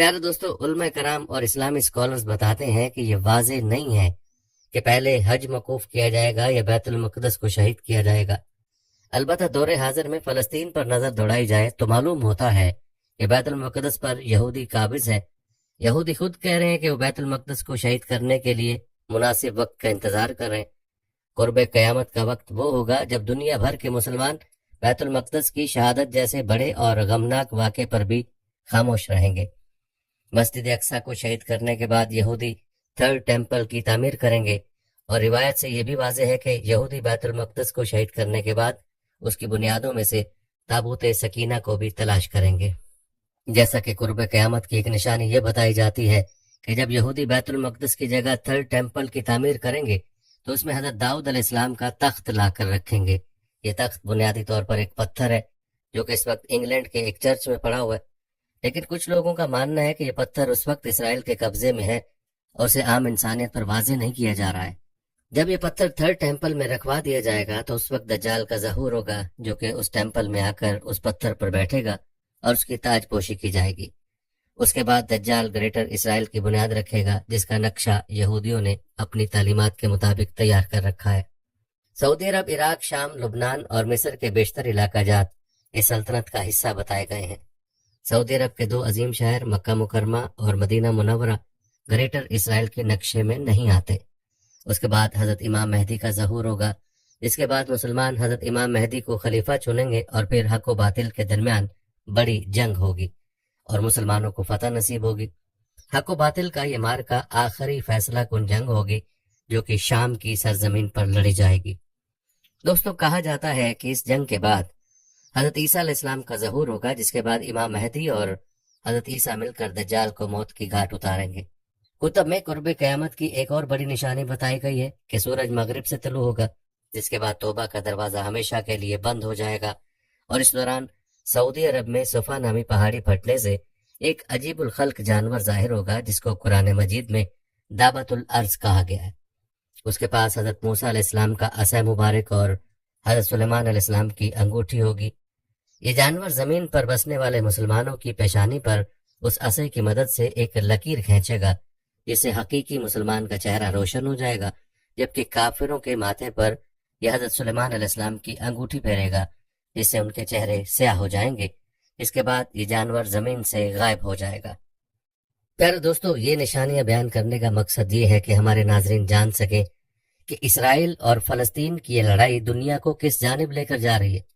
پیارے دوستو، علماء کرام اور اسلامی اسکالرز بتاتے ہیں کہ یہ واضح نہیں ہے کہ پہلے حج موقوف کیا جائے گا یا بیت المقدس کو شہید کیا جائے گا۔ البتہ دور حاضر میں فلسطین پر نظر دوڑائی جائے تو معلوم ہوتا ہے کہ بیت المقدس پر یہودی قابض ہے۔ یہودی خود کہہ رہے ہیں کہ وہ بیت المقدس کو شہید کرنے کے لیے مناسب وقت کا انتظار کر رہے ہیں۔ قرب قیامت کا وقت وہ ہوگا جب دنیا بھر کے مسلمان بیت المقدس کی شہادت جیسے بڑے اور غمناک واقعے پر بھی خاموش رہیں گے۔ مسجد اقصیٰ کو شہید کرنے کے بعد یہودی تھرڈ ٹیمپل کی تعمیر کریں گے، اور روایت سے یہ بھی واضح ہے کہ یہودی بیت المقدس کو شہید کرنے کے بعد اس کی بنیادوں میں سے تابوت سکینہ کو بھی تلاش کریں گے۔ جیسا کہ قرب قیامت کی ایک نشانی یہ بتائی جاتی ہے کہ جب یہودی بیت المقدس کی جگہ تھرڈ ٹیمپل کی تعمیر کریں گے تو اس میں حضرت داؤد علیہ السلام کا تخت لا کر رکھیں گے۔ یہ تخت بنیادی طور پر ایک پتھر ہے جو کہ اس وقت انگلینڈ کے ایک چرچ میں پڑا ہوا ہے، لیکن کچھ لوگوں کا ماننا ہے کہ یہ پتھر اس وقت اسرائیل کے قبضے میں ہے اور اسے عام انسانیت پر واضح نہیں کیا جا رہا ہے۔ جب یہ پتھر تھرڈ ٹیمپل میں رکھوا دیا جائے گا تو اس وقت دجال کا ظہور ہوگا، جو کہ اس ٹیمپل میں آ کر اس پتھر پر بیٹھے گا اور اس کی تاج پوشی کی جائے گی۔ اس کے بعد دجال گریٹر اسرائیل کی بنیاد رکھے گا، جس کا نقشہ یہودیوں نے اپنی تعلیمات کے مطابق تیار کر رکھا ہے۔ سعودی عرب، عراق، شام، لبنان اور مصر کے بیشتر علاقہ جات اس سلطنت کا حصہ بتائے گئے ہیں۔ سعودی عرب کے دو عظیم شہر مکہ مکرمہ اور مدینہ منورہ گریٹر اسرائیل کے نقشے میں نہیں آتے۔ اس کے بعد حضرت امام مہدی کا ظہور ہوگا، جس کے بعد مسلمان حضرت امام مہدی کو خلیفہ چنیں گے اور پھر حق و باطل کے درمیان بڑی جنگ ہوگی اور مسلمانوں کو فتح نصیب ہوگی۔ حق و باطل کا یہ مارکا آخری فیصلہ کن جنگ ہوگی جو کہ شام کی سرزمین پر لڑی جائے گی۔ دوستو، کہا جاتا ہے کہ اس جنگ کے بعد حضرت عیسیٰ علیہ السلام کا ظہور ہوگا، جس کے بعد امام مہدی اور حضرت عیسیٰ مل کر دجال کو موت کی گھاٹ اتاریں گے۔ کتب میں قرب قیامت کی ایک اور بڑی نشانی بتائی گئی ہے کہ سورج مغرب سے طلوع ہوگا، جس کے بعد توبہ کا دروازہ ہمیشہ کے لیے بند ہو جائے گا، اور اس دوران سعودی عرب میں صفا نامی پہاڑی پھٹنے سے ایک عجیب الخلق جانور ظاہر ہوگا، جس کو قرآن مجید میں دابت الارض کہا گیا ہے۔ اس کے پاس حضرت موسیٰ علیہ السلام کا عصا مبارک اور حضرت سلیمان علیہ السلام کی انگوٹھی ہوگی۔ یہ جانور زمین پر بسنے والے مسلمانوں کی پیشانی پر اس عصا کی مدد سے ایک لکیر کھینچے گا، جس سے حقیقی مسلمان کا چہرہ روشن ہو جائے گا، جبکہ کافروں کے ماتھے پر یہ حضرت سلیمان علیہ السلام کی انگوٹھی پھیرے گا، جس سے ان کے چہرے سیاہ ہو جائیں گے۔ اس کے بعد یہ جانور زمین سے غائب ہو جائے گا۔ پیارے دوستو، یہ نشانیاں بیان کرنے کا مقصد یہ ہے کہ ہمارے ناظرین جان سکیں کہ اسرائیل اور فلسطین کی یہ لڑائی دنیا کو کس جانب لے کر جا رہی ہے۔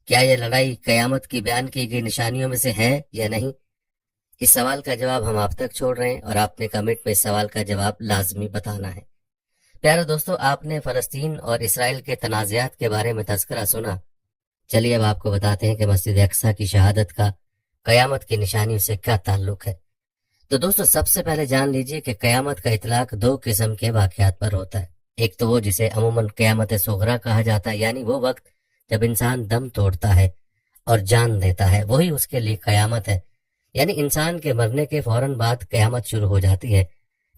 کیا یہ لڑائی قیامت کی بیان کی گئی نشانیوں میں سے ہے یا نہیں؟ اس سوال کا جواب ہم آپ تک چھوڑ رہے ہیں، اور آپ نے کمنٹ میں اس سوال کا جواب لازمی بتانا ہے۔ پیارے دوستو، آپ نے فلسطین اور اسرائیل کے تنازعات کے بارے میں تذکرہ سنا۔ چلیے اب آپ کو بتاتے ہیں کہ مسجد اقصیٰ کی شہادت کا قیامت کی نشانیوں سے کیا تعلق ہے۔ تو دوستو، سب سے پہلے جان لیجئے کہ قیامت کا اطلاق دو قسم کے واقعات پر ہوتا ہے۔ ایک تو وہ جسے عموماً قیامت صغریٰ کہا جاتا ہے، یعنی وہ وقت جب انسان دم توڑتا ہے اور جان دیتا ہے، وہی اس کے لیے قیامت ہے۔ یعنی انسان کے مرنے کے فوراً بعد قیامت شروع ہو جاتی ہے،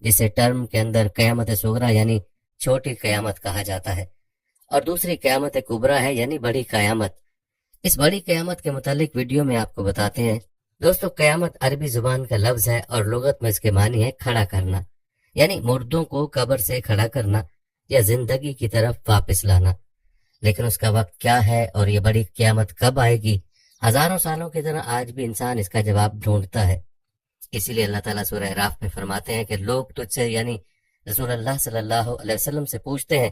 جسے ٹرم کے اندر قیامت صغریٰ یعنی چھوٹی قیامت کہا جاتا ہے۔ اور دوسری قیامت کبریٰ ہے، یعنی بڑی قیامت۔ اس بڑی قیامت کے متعلق ویڈیو میں آپ کو بتاتے ہیں۔ دوستو، قیامت عربی زبان کا لفظ ہے اور لغت میں اس کے معنی ہے کھڑا کرنا، یعنی مردوں کو قبر سے کھڑا کرنا یا زندگی کی طرف واپس لانا۔ لیکن اس کا وقت کیا ہے اور یہ بڑی قیامت کب آئے گی، ہزاروں سالوں کی طرح آج بھی انسان اس کا جواب ڈھونڈتا ہے۔ اسی لیے اللہ تعالیٰ سورہ اعراف میں فرماتے ہیں کہ لوگ تجھ سے یعنی رسول اللہ صلی اللہ علیہ وسلم سے پوچھتے ہیں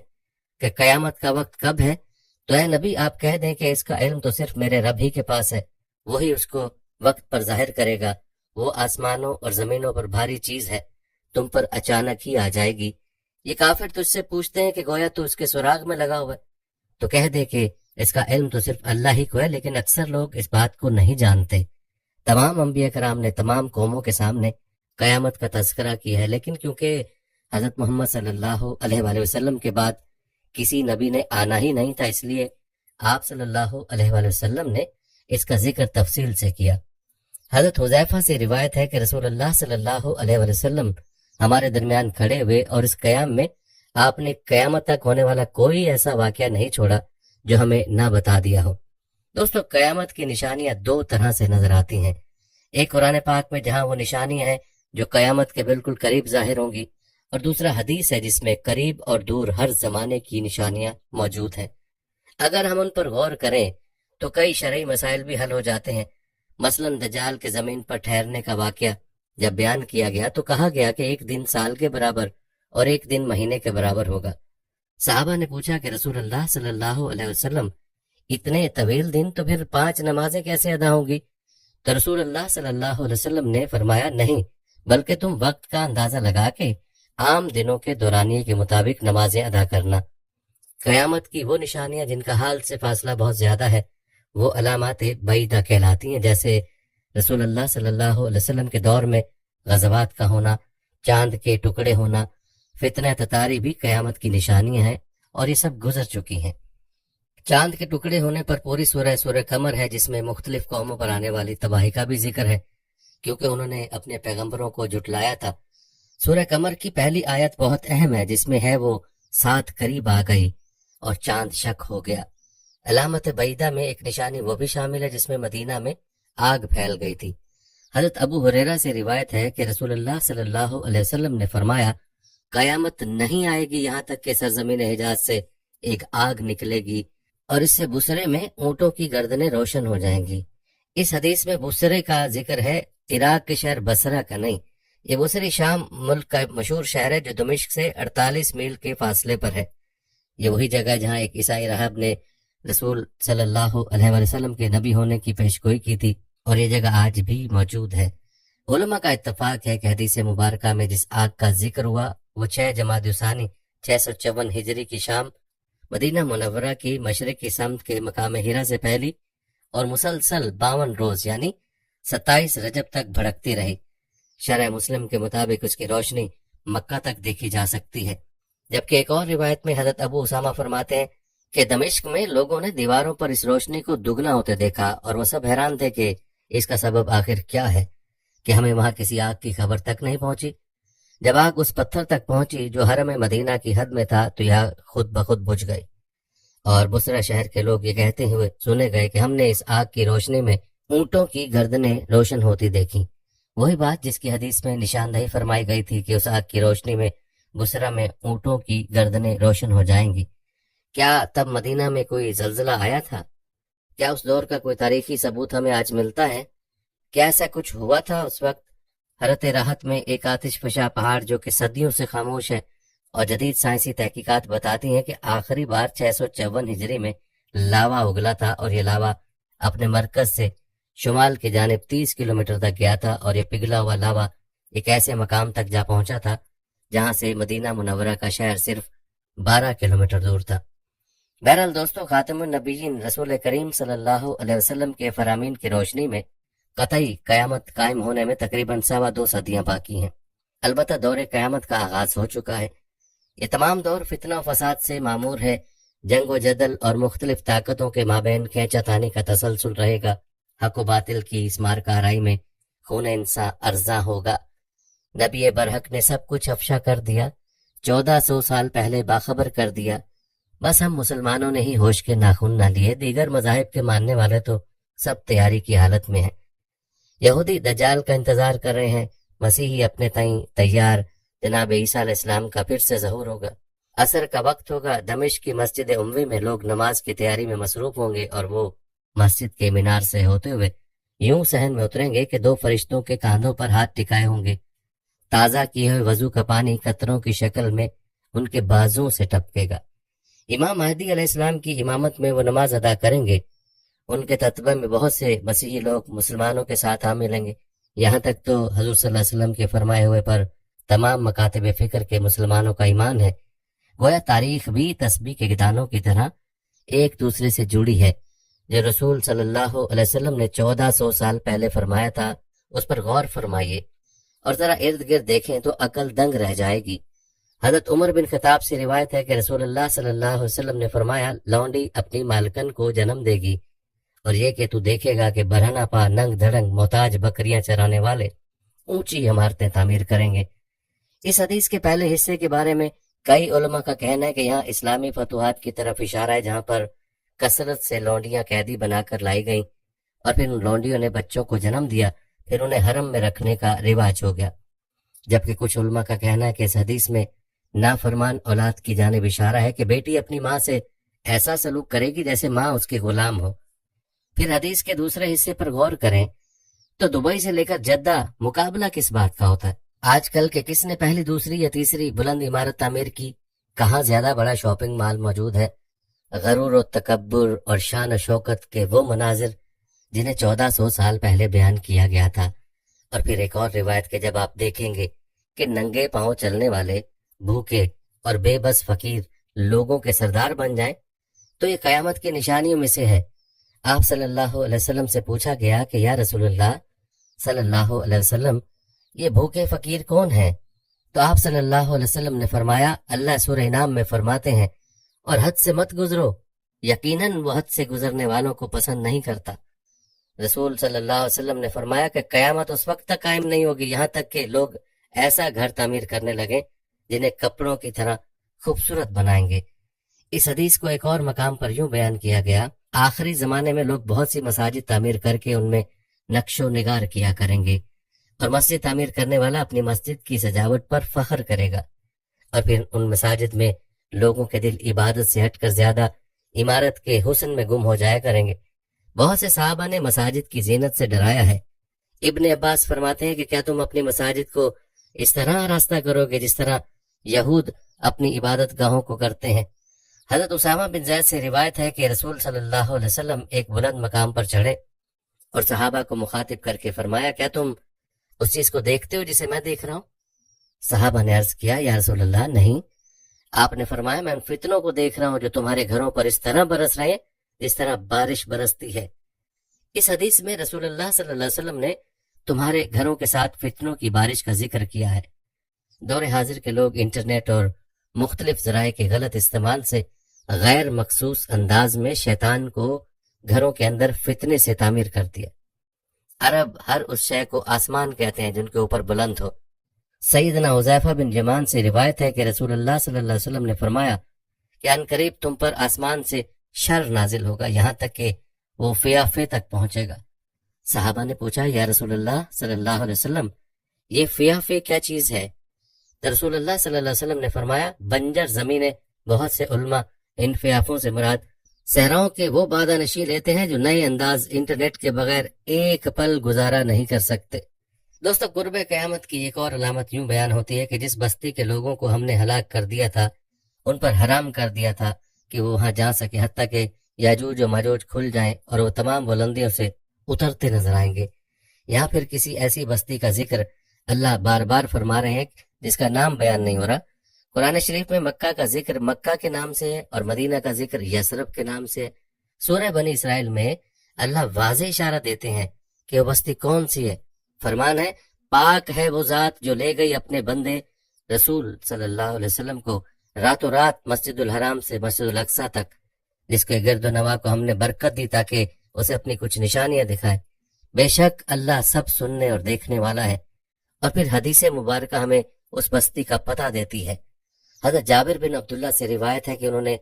کہ قیامت کا وقت کب ہے، تو اے نبی آپ کہہ دیں کہ اس کا علم تو صرف میرے رب ہی کے پاس ہے، وہی اس کو وقت پر ظاہر کرے گا۔ وہ آسمانوں اور زمینوں پر بھاری چیز ہے، تم پر اچانک ہی آ جائے گی۔ یہ کافر تجھ سے پوچھتے ہیں کہ گویا تو اس کے سراغ میں لگا ہوا ہے، تو کہہ دے کہ اس کا علم تو صرف اللہ ہی کو ہے، لیکن اکثر لوگ اس بات کو نہیں جانتے۔ تمام انبیاء کرام نے تمام قوموں کے سامنے قیامت کا تذکرہ کیا ہے، لیکن کیونکہ حضرت محمد صلی اللہ علیہ وآلہ وسلم کے بعد کسی نبی نے آنا ہی نہیں تھا، اس لیے آپ صلی اللہ علیہ وآلہ وسلم نے اس کا ذکر تفصیل سے کیا۔ حضرت حذیفہ سے روایت ہے کہ رسول اللہ صلی اللہ علیہ وآلہ وسلم ہمارے درمیان کھڑے ہوئے اور اس قیام میں آپ نے قیامت تک ہونے والا کوئی ایسا واقعہ نہیں چھوڑا جو ہمیں نہ بتا دیا ہو۔ دوستو، قیامت کی نشانیاں دو طرح سے نظر آتی ہیں۔ ایک قرآن پاک میں جہاں وہ نشانیاں ہیں جو قیامت کے بالکل قریب ظاہر ہوں گی، اور دوسرا حدیث ہے جس میں قریب اور دور ہر زمانے کی نشانیاں موجود ہیں۔ اگر ہم ان پر غور کریں تو کئی شرعی مسائل بھی حل ہو جاتے ہیں۔ مثلا دجال کے زمین پر ٹھہرنے کا واقعہ جب بیان کیا گیا تو کہا گیا کہ ایک دن سال کے برابر اور ایک دن مہینے کے برابر ہوگا۔ صحابہ نے پوچھا کہ رسول اللہ صلی اللہ علیہ وسلم، اتنے طویل دن تو پھر 5 نمازیں کیسے ادا ہوں گی؟ تو رسول اللہ صلی اللہ علیہ وسلم نے فرمایا، نہیں، بلکہ تم وقت کا اندازہ لگا کے عام دنوں کے دورانیے کے مطابق نمازیں ادا کرنا۔ قیامت کی وہ نشانیاں جن کا حال سے فاصلہ بہت زیادہ ہے وہ علامات بعیدہ کہلاتی ہیں، جیسے رسول اللہ صلی اللہ علیہ وسلم کے دور میں غزوات کا ہونا، چاند کے ٹکڑے ہونا، فتنہ تتاری بھی قیامت کی نشانیاں ہیں، اور یہ سب گزر چکی ہیں۔ چاند کے ٹکڑے ہونے پر پوری سورہ قمر ہے جس میں مختلف قوموں پر آنے والی تباہی کا بھی ذکر ہے، کیونکہ انہوں نے اپنے پیغمبروں کو جھٹلایا تھا۔ سورہ قمر کی پہلی آیت بہت اہم ہے جس میں ہے وہ 7 قریب آ گئی اور چاند شک ہو گیا۔ علامت بعیدہ میں ایک نشانی وہ بھی شامل ہے جس میں مدینہ میں آگ پھیل گئی تھی۔ حضرت ابو ہریرہ سے روایت ہے کہ رسول اللہ صلی اللہ علیہ وسلم نے فرمایا، قیامت نہیں آئے گی یہاں تک کہ سرزمین حجاز سے ایک آگ نکلے گی اور اس سے بصرے میں اونٹوں کی گردنیں روشن ہو جائیں گی۔ اس حدیث میں بصرے کا ذکر ہے، عراق کے شہر بصرہ کا نہیں۔ یہ بصری شام ملک کا مشہور شہر ہے جو دمشق سے 48 میل کے فاصلے پر ہے۔ یہ وہی جگہ جہاں ایک عیسائی راہب نے رسول صلی اللہ علیہ وسلم کے نبی ہونے کی پیشگوئی کی تھی، اور یہ جگہ آج بھی موجود ہے۔ علماء کا اتفاق ہے کہ حدیث مبارکہ میں جس آگ کا ذکر ہوا وہ 6 جمادی الثانی 654 ہجری کی شام مدینہ منورہ کی مشرقی سمت کے مقام ہیرا سے پہلی اور مسلسل 52 روز یعنی 27 رجب تک بھڑکتی رہی۔ شرح مسلم کے مطابق اس کی روشنی مکہ تک دیکھی جا سکتی ہے، جبکہ ایک اور روایت میں حضرت ابو اسامہ فرماتے ہیں کہ دمشق میں لوگوں نے دیواروں پر اس روشنی کو دگنا ہوتے دیکھا اور وہ سب حیران تھے کہ اس کا سبب آخر کیا ہے، کہ ہمیں وہاں کسی آگ کی خبر تک نہیں پہنچی۔ جب آگ اس پتھر تک پہنچی جو حرم مدینہ کی حد میں تھا تو یہ خود بخود بجھ گئی، اور بصرہ شہر کے لوگ یہ کہتے ہوئے سنے گئے کہ ہم نے اس آگ کی روشنی میں اونٹوں کی گردنیں روشن ہوتی دیکھی۔ وہی بات جس کی حدیث میں نشاندہی فرمائی گئی تھی کہ اس آگ کی روشنی میں بصرہ میں اونٹوں کی گردنیں روشن ہو جائیں گی۔ کیا تب مدینہ میں کوئی زلزلہ آیا تھا؟ کیا اس دور کا کوئی تاریخی ثبوت ہمیں آج ملتا ہے؟ کیا ایسا کچھ ہوا تھا اس وقت؟ حضرت راحت میں ایک آتش فشاں پہاڑ جو کہ صدیوں سے خاموش ہے، اور جدید سائنسی تحقیقات بتاتی ہیں کہ آخری بار 654 ہجری میں لاوا اگلا تھا، اور یہ لاوا اپنے مرکز سے شمال کی جانب 30 کلومیٹر تک گیا تھا، اور یہ پگھلا ہوا لاوا ایک ایسے مقام تک جا پہنچا تھا جہاں سے مدینہ منورہ کا شہر صرف 12 کلومیٹر دور تھا۔ بہرحال دوستو، خاتم النبیین رسول کریم صلی اللہ علیہ وسلم کے فرامین کی روشنی میں قطعی قیامت قائم ہونے میں تقریباً 2.25 صدیاں باقی ہیں۔ البتہ دور قیامت کا آغاز ہو چکا ہے۔ یہ تمام دور فتنہ و فساد سے معمور ہے، جنگ و جدل اور مختلف طاقتوں کے مابین کھینچا تانی کا تسلسل رہے گا۔ حق و باطل کی اس مار کارائی میں خون انسان ارزاں ہوگا۔ نبی برحق نے سب کچھ افشا کر دیا، 1400 سال پہلے باخبر کر دیا۔ بس ہم مسلمانوں نے ہی ہوش کے ناخن نہ لیے، دیگر مذاہب کے ماننے والے تو سب تیاری کی حالت میں ہیں۔ یہودی دجال کا انتظار کر رہے ہیں، مسیحی اپنے تئیں تیار، جناب عیسیٰ علیہ السلام کا پھر سے ظہور ہوگا۔ عصر کا وقت ہوگا، دمشق کی مسجد اموی میں لوگ نماز کی تیاری میں مصروف ہوں گے، اور وہ مسجد کے مینار سے ہوتے ہوئے یوں صحن میں اتریں گے کہ 2 فرشتوں کے کاندھوں پر ہاتھ ٹکائے ہوں گے۔ تازہ کیے ہوئے وضو کا پانی قطروں کی شکل میں ان کے بازوں سے ٹپکے گا۔ امام مہدی علیہ السلام کی امامت میں وہ نماز ادا کریں گے۔ ان کے تتبع میں بہت سے مسیحی لوگ مسلمانوں کے ساتھ آ ملیں گے، یہاں تک تو حضور صلی اللہ علیہ وسلم کے فرمائے ہوئے پر تمام مکاتب فکر کے مسلمانوں کا ایمان ہے۔ گویا تاریخ بھی تسبیح کے گدانوں کی طرح ایک دوسرے سے جڑی ہے۔ جو رسول صلی اللہ علیہ وسلم نے 1400 سال پہلے فرمایا تھا اس پر غور فرمائیے، اور ذرا ارد گرد دیکھیں تو عقل دنگ رہ جائے گی۔ حضرت عمر بن خطاب سے روایت ہے کہ رسول اللہ صلی اللہ علیہ وسلم نے فرمایا، لونڈی اپنی مالکن کو جنم دے گی، اور یہ کہ تو دیکھے گا کہ برہنہ پا ننگ دھڑنگ محتاج بکریاں چرانے والے اونچی عمارتیں تعمیر کریں گے۔ اس حدیث کے پہلے حصے کے بارے میں کئی علماء کا کہنا ہے کہ یہاں اسلامی فتوحات کی طرف اشارہ ہے، جہاں پر کثرت سے لونڈیاں قیدی بنا کر لائی گئیں، اور پھر ان لونڈیوں نے بچوں کو جنم دیا، پھر انہیں حرم میں رکھنے کا رواج ہو گیا، جبکہ کچھ علماء کا کہنا ہے کہ اس حدیث میں نافرمان اولاد کی جانب اشارہ ہے کہ بیٹی اپنی ماں سے ایسا سلوک کرے گی جیسے ماں اس کی غلام ہو۔ پھر حدیث کے دوسرے حصے پر غور کریں تو دبئی سے لے کر جدہ مقابلہ کس بات کا ہوتا ہے؟ آج کل کے کس نے پہلی دوسری یا تیسری بلند عمارت تعمیر کی؟ کہاں زیادہ بڑا شاپنگ مال موجود ہے؟ غرور و تکبر اور شان و شوکت کے وہ مناظر جنہیں 1400 سال پہلے بیان کیا گیا تھا۔ اور پھر ایک اور روایت کے جب آپ دیکھیں گے کہ ننگے پاؤں چلنے والے بھوکے اور بے بس فقیر لوگوں کے سردار بن جائیں تو یہ قیامت کی نشانیوں میں سے ہے۔ آپ صلی اللہ علیہ وسلم سے پوچھا گیا کہ یا رسول اللہ صلی اللہ علیہ وسلم، یہ بھوکے فقیر کون ہیں؟ تو آپ صلی اللہ علیہ وسلم نے فرمایا، اللہ سورہ انعام میں فرماتے ہیں، اور حد سے مت گزرو، یقیناً وہ حد سے گزرنے والوں کو پسند نہیں کرتا۔ رسول صلی اللہ علیہ وسلم نے فرمایا کہ قیامت اس وقت تک قائم نہیں ہوگی یہاں تک کہ لوگ ایسا گھر تعمیر کرنے لگیں جنہیں کپڑوں کی طرح خوبصورت بنائیں گے۔ اس حدیث کو ایک اور مقام پر یوں بیان کیا گیا، آخری زمانے میں لوگ بہت سی مساجد تعمیر کر کے ان میں نقش و نگار کیا کریں گے، اور مسجد تعمیر کرنے والا اپنی مسجد کی سجاوٹ پر فخر کرے گا، اور پھر ان مساجد میں لوگوں کے دل عبادت سے ہٹ کر زیادہ عمارت کے حسن میں گم ہو جایا کریں گے۔ بہت سے صحابہ نے مساجد کی زینت سے ڈرایا ہے۔ ابن عباس فرماتے ہیں کہ کیا تم اپنی مساجد کو اس طرح آراستہ کرو گے جس طرح یہود اپنی عبادت گاہوں کو کرتے ہیں؟ حضرت اسامہ بن زید سے روایت ہے کہ رسول صلی اللہ علیہ وسلم ایک بلند مقام پر چڑھے اور صحابہ کو مخاطب کر کے فرمایا، کیا تم اس چیز کو دیکھتے ہو جسے میں دیکھ رہا ہوں؟ صحابہ نے عرض کیا، یا رسول اللہ نہیں۔ آپ نے فرمایا، میں ان فتنوں کو دیکھ رہا ہوں جو تمہارے گھروں پر اس طرح برس رہے ہیں جس طرح بارش برستی ہے۔ اس حدیث میں رسول اللہ صلی اللہ علیہ وسلم نے تمہارے گھروں کے ساتھ فتنوں کی بارش کا ذکر کیا ہے۔ دور حاضر کے لوگ انٹرنیٹ اور مختلف ذرائع کے غلط استعمال سے غیر مخصوص انداز میں شیطان کو گھروں کے اندر فتنے سے تعمیر کرتی ہے۔ عرب ہر اس شے کو آسمان کہتے ہیں جن کے اوپر بلند ہو۔ سیدنا حذیفہ بن یمان سے روایت ہے کہ رسول اللہ صلی اللہ علیہ وسلم نے فرمایا کہ ان قریب تم پر آسمان سے شر نازل ہوگا یہاں تک کہ وہ فیافے تک پہنچے گا۔ صحابہ نے پوچھا، یا رسول اللہ صلی اللہ علیہ وسلم، یہ فیافے کیا چیز ہے؟ تو رسول اللہ صلی اللہ علیہ وسلم نے فرمایا، بنجر زمینیں۔ بہت سے علماء ان فیافوں سے مراد صحراؤں کے وہ بادہ نشیں لیتے ہیں جو نئے انداز انٹرنیٹ کے بغیر ایک پل گزارا نہیں کر سکتے۔ دوستو، قرب قیامت کی ایک اور علامت یوں بیان ہوتی ہے کہ جس بستی کے لوگوں کو ہم نے ہلاک کر دیا تھا، ان پر حرام کر دیا تھا کہ وہ وہاں جا سکے، حتیٰ کہ یاجوج و ماجوج کھل جائیں اور وہ تمام بلندیوں سے اترتے نظر آئیں گے۔ یہاں پھر کسی ایسی بستی کا ذکر اللہ بار بار فرما رہے ہیں جس کا نام بیان نہیں ہو رہا۔ قرآن شریف میں مکہ کا ذکر مکہ کے نام سے ہے اور مدینہ کا ذکر یثرب کے نام سے ہے۔ سورہ بنی اسرائیل میں اللہ واضح اشارہ دیتے ہیں کہ وہ بستی کون سی ہے۔ فرمان ہے، پاک ہے وہ ذات جو لے گئی اپنے بندے رسول صلی اللہ علیہ وسلم کو راتوں رات مسجد الحرام سے مسجد الاقصیٰ تک، جس کے گرد و نواح کو ہم نے برکت دی تاکہ اسے اپنی کچھ نشانیاں دکھائے۔ بے شک اللہ سب سننے اور دیکھنے والا ہے۔ اور پھر حدیث مبارکہ ہمیں اس بستی کا پتہ دیتی ہے۔ حضرت جابر بن عبداللہ سے روایت ہے کہ انہوں نے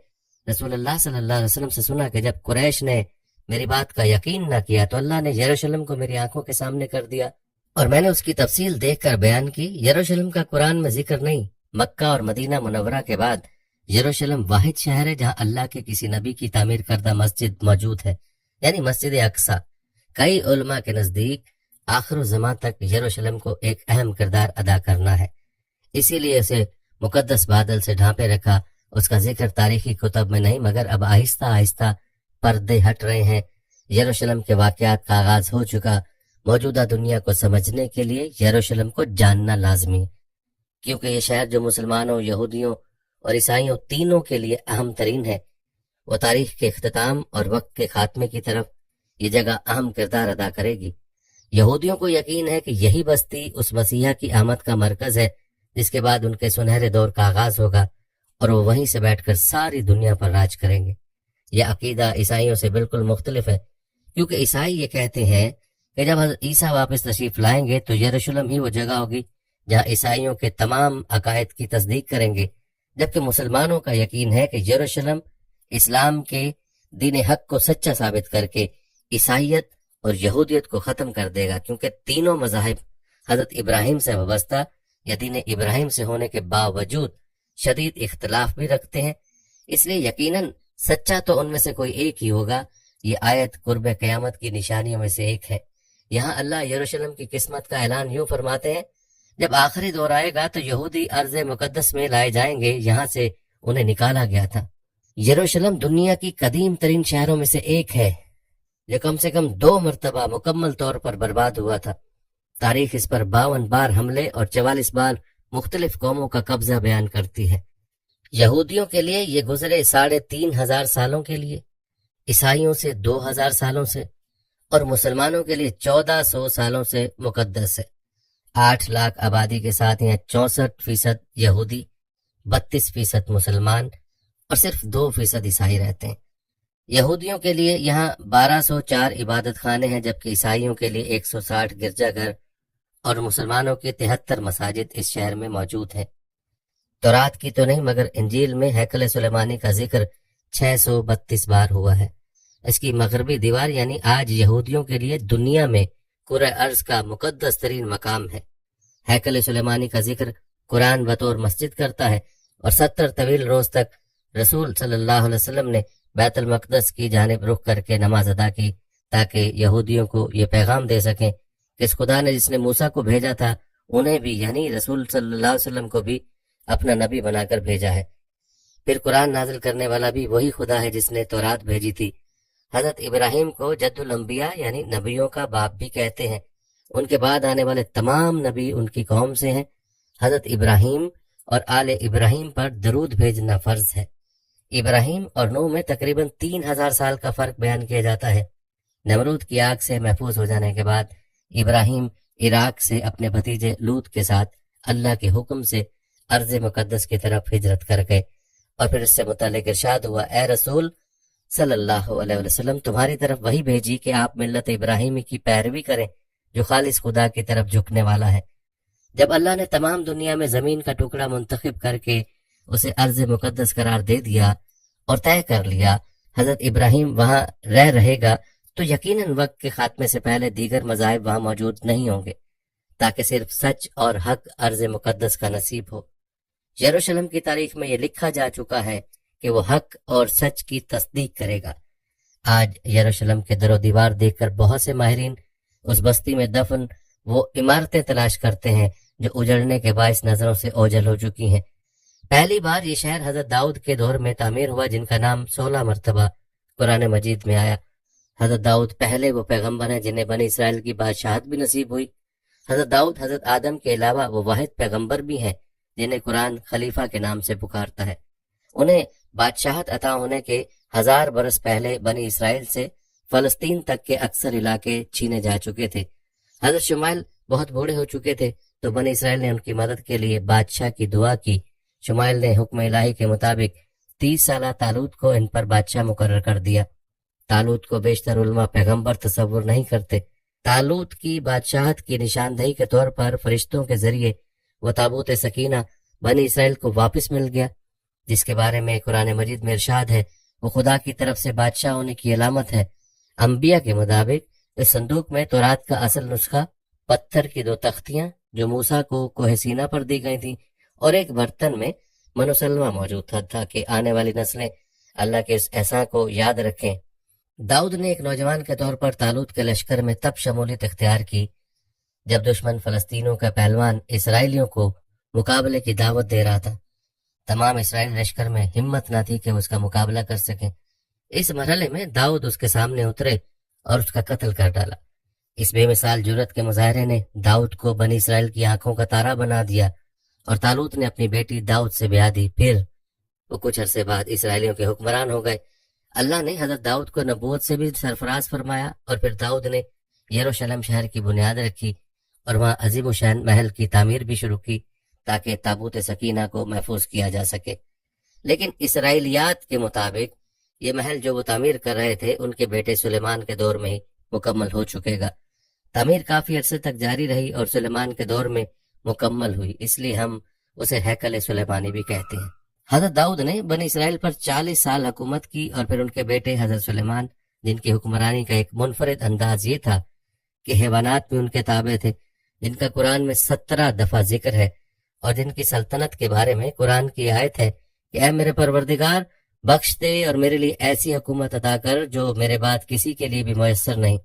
رسول اللہ صلی اللہ علیہ وسلم سے سنا کہ جب قریش نے میری بات کا یقین نہ کیا تو اللہ نے یروشلم کو میری آنکھوں کے سامنے کر دیا اور میں نے اس کی تفصیل دیکھ کر بیان کی۔ یروشلم کا قرآن میں ذکر نہیں۔ مکہ اور مدینہ منورہ کے بعد یروشلم واحد شہر ہے جہاں اللہ کے کسی نبی کی تعمیر کردہ مسجد موجود ہے، یعنی مسجد اقصیٰ۔ کئی علماء کے نزدیک آخر الزماں تک یروشلم کو ایک اہم کردار ادا کرنا ہے، اسی لیے اسے مقدس بادل سے ڈھانپے رکھا۔ اس کا ذکر تاریخی کتب میں نہیں، مگر اب آہستہ آہستہ پردے ہٹ رہے ہیں۔ یروشلم کے واقعات کا آغاز ہو چکا۔ موجودہ دنیا کو سمجھنے کے لیے یروشلم کو جاننا لازمی ہے، کیونکہ یہ شہر جو مسلمانوں، یہودیوں اور عیسائیوں تینوں کے لیے اہم ترین ہے، وہ تاریخ کے اختتام اور وقت کے خاتمے کی طرف یہ جگہ اہم کردار ادا کرے گی۔ یہودیوں کو یقین ہے کہ یہی بستی اس مسیحا کی آمد کا مرکز ہے جس کے بعد ان کے سنہرے دور کا آغاز ہوگا اور وہ وہیں سے بیٹھ کر ساری دنیا پر راج کریں گے۔ یہ عقیدہ عیسائیوں سے بالکل مختلف ہے، کیونکہ عیسائی یہ کہتے ہیں کہ جب حضرت عیسیٰ واپس تشریف لائیں گے تو یروشلم ہی وہ جگہ ہوگی جہاں عیسائیوں کے تمام عقائد کی تصدیق کریں گے، جبکہ مسلمانوں کا یقین ہے کہ یروشلم اسلام کے دین حق کو سچا ثابت کر کے عیسائیت اور یہودیت کو ختم کر دے گا، کیونکہ تینوں مذاہب حضرت ابراہیم سے وابستہ یا دین ابراہیم سے ہونے کے باوجود شدید اختلاف بھی رکھتے ہیں۔ اس لیے یقیناً سچا تو ان میں سے کوئی ایک ہی ہوگا۔ یہ آیت قرب قیامت کی نشانیوں میں سے ایک ہے۔ یہاں اللہ یروشلم کی قسمت کا اعلان یوں فرماتے ہیں، جب آخری دور آئے گا تو یہودی ارض مقدس میں لائے جائیں گے، یہاں سے انہیں نکالا گیا تھا۔ یروشلم دنیا کی قدیم ترین شہروں میں سے ایک ہے، جو کم سے کم 2 مرتبہ مکمل طور پر برباد ہوا تھا۔ تاریخ اس پر 52 بار حملے اور 44 بار مختلف قوموں کا قبضہ بیان کرتی ہے۔ یہودیوں کے لیے یہ گزرے 3500 سالوں کے لیے، عیسائیوں سے 2000 سالوں سے، اور مسلمانوں کے لیے 1400 سالوں سے مقدس ہے۔ 8 لاکھ آبادی کے ساتھ یہاں 64% یہودی، 32% مسلمان اور صرف 2% عیسائی رہتے ہیں۔ یہودیوں کے لیے یہاں 1204 عبادت خانے ہیں، جبکہ عیسائیوں کے لیے 160 گرجا گھر اور مسلمانوں کے 73 مساجد اس شہر میں موجود ہیں۔ تورات کی تو نہیں، مگر انجیل میں ہیکل سلیمانی کا ذکر 632 بار ہوا ہے۔ اس کی مغربی دیوار یعنی آج یہودیوں کے لیے دنیا میں کرۂ ارض کا مقدس ترین مقام ہے۔ ہیکل سلیمانی کا ذکر قرآن بطور مسجد کرتا ہے، اور 70 طویل روز تک رسول صلی اللہ علیہ وسلم نے بیت المقدس کی جانب رخ کر کے نماز ادا کی، تاکہ یہودیوں کو یہ پیغام دے سکیں کہ اس خدا نے جس نے موسیٰ کو بھیجا تھا انہیں بھی یعنی رسول صلی اللہ علیہ وسلم کو بھی اپنا نبی بنا کر بھیجا ہے۔ پھر قرآن نازل کرنے والا بھی وہی خدا ہے جس نے تورات بھیجی تھی۔ حضرت ابراہیم کو جد الانبیاء یعنی نبیوں کا باپ بھی کہتے ہیں۔ ان کے بعد آنے والے تمام نبی ان کی قوم سے ہیں۔ حضرت ابراہیم اور آل ابراہیم پر درود بھیجنا فرض ہے۔ ابراہیم اور نوح میں تقریباً 3000 سال کا فرق بیان کیا جاتا ہے۔ نمرود کی آگ سے محفوظ ہو جانے کے بعد ابراہیم عراق سے اپنے بھتیجے لوط کے ساتھ اللہ کے حکم سے ارض مقدس کی طرف ہجرت کر گئے، اور پھر اس سے متعلق ارشاد ہوا، اے رسول صلی اللہ علیہ وسلم، تمہاری طرف وہی بھیجی کہ آپ ملت ابراہیمی کی پیروی کریں جو خالص خدا کی طرف جھکنے والا ہے۔ جب اللہ نے تمام دنیا میں زمین کا ٹکڑا منتخب کر کے اسے ارض مقدس قرار دے دیا اور طے کر لیا حضرت ابراہیم وہاں رہے گا، تو یقیناً وقت کے خاتمے سے پہلے دیگر مذاہب وہاں موجود نہیں ہوں گے، تاکہ صرف سچ اور حق ارض مقدس کا نصیب ہو۔ یروشلم کی تاریخ میں یہ لکھا جا چکا ہے کہ وہ حق اور سچ کی تصدیق کرے گا۔ آج یروشلم کے در و دیوار دیکھ کر بہت سے ماہرین اس بستی میں دفن وہ عمارتیں تلاش کرتے ہیں جو اجڑنے کے باعث نظروں سے اوجھل ہو چکی ہیں۔ پہلی بار یہ شہر حضرت داؤد کے دور میں تعمیر ہوا، جن کا نام 16 مرتبہ قرآن مجید میں آیا۔ حضرت داؤد پہلے وہ پیغمبر ہیں جنہیں بنی اسرائیل کی بادشاہت بھی نصیب ہوئی۔ حضرت داؤد حضرت آدم کے علاوہ وہ واحد پیغمبر بھی ہیں جنہیں قرآن خلیفہ کے نام سے پکارتا ہے۔ انہیں بادشاہت عطا ہونے کے 1000 برس پہلے بنی اسرائیل سے فلسطین تک کے اکثر علاقے چھینے جا چکے تھے۔ حضرت شمائل بہت بوڑھے ہو چکے تھے، تو بنی اسرائیل نے ان کی مدد کے لیے بادشاہ کی دعا کی۔ شمائل نے حکم الہی کے مطابق 30 سالہ طالوت کو ان پر بادشاہ مقرر کر دیا۔ طالوت کو بیشتر علماء پیغمبر تصور نہیں کرتے۔ طالوت کی بادشاہت کی نشاندہی کے طور پر فرشتوں کے ذریعے وہ تابوت سکینہ بنی اسرائیل کو واپس مل گیا، جس کے بارے میں قرآن مجید میں ارشاد ہے وہ خدا کی طرف سے بادشاہ ہونے کی علامت ہے۔ انبیاء کے مطابق اس صندوق میں تورات کا اصل نسخہ، پتھر کی 2 تختیاں جو موسیٰ کو کوہ سینا پر دی گئی تھیں، اور ایک برتن میں من و سلوہ موجود تھا تاکہ آنے والی نسلیں اللہ کے اس احسان کو یاد رکھیں۔ داؤد نے ایک نوجوان کے طور پر طالوت کے لشکر میں تب شمولیت اختیار کی جب دشمن فلسطینیوں کا پہلوان اسرائیلیوں کو مقابلے کی دعوت دے رہا تھا۔ تمام اسرائیلی لشکر میں ہمت نہ تھی کہ اس کا مقابلہ کر سکیں۔ اس مرحلے میں داؤد اس کے سامنے اترے اور اس کا قتل کر ڈالا۔ اس بے مثال جرأت کے مظاہرے نے داؤد کو بنی اسرائیل کی آنکھوں کا تارا بنا دیا، اور طالوت نے اپنی بیٹی داؤد سے بیاہ دی۔ پھر وہ کچھ عرصے بعد اسرائیلیوں کے حکمران ہو گئے۔ اللہ نے حضرت داؤد کو نبوت سے بھی سرفراز فرمایا، اور پھر داؤد نے یروشلم شہر کی بنیاد رکھی اور وہاں عظیم الشان محل کی تعمیر بھی شروع کی تاکہ تابوت سکینہ کو محفوظ کیا جا سکے۔ لیکن اسرائیلیات کے مطابق یہ محل جو وہ تعمیر کر رہے تھے ان کے بیٹے سلیمان کے دور میں ہی مکمل ہو چکے گا۔ تعمیر کافی عرصے تک جاری رہی اور سلیمان کے دور میں مکمل ہوئی، اس لیے ہم اسے ہیکل سلیمانی بھی کہتے ہیں۔ حضرت داؤد نے بنی اسرائیل پر 40 سال حکومت کی، اور پھر ان کے بیٹے حضرت سلیمان جن کی حکمرانی کا ایک منفرد انداز یہ تھا کہ حیوانات بھی ان کے تابع تھے، جن کا قرآن میں 17 دفعہ ذکر ہے، اور جن کی سلطنت کے بارے میں قرآن کی آیت ہے کہ اے میرے پروردگار، بخش دے اور میرے لیے ایسی حکومت عطا کر جو میرے بعد کسی کے لیے بھی میسر نہیں،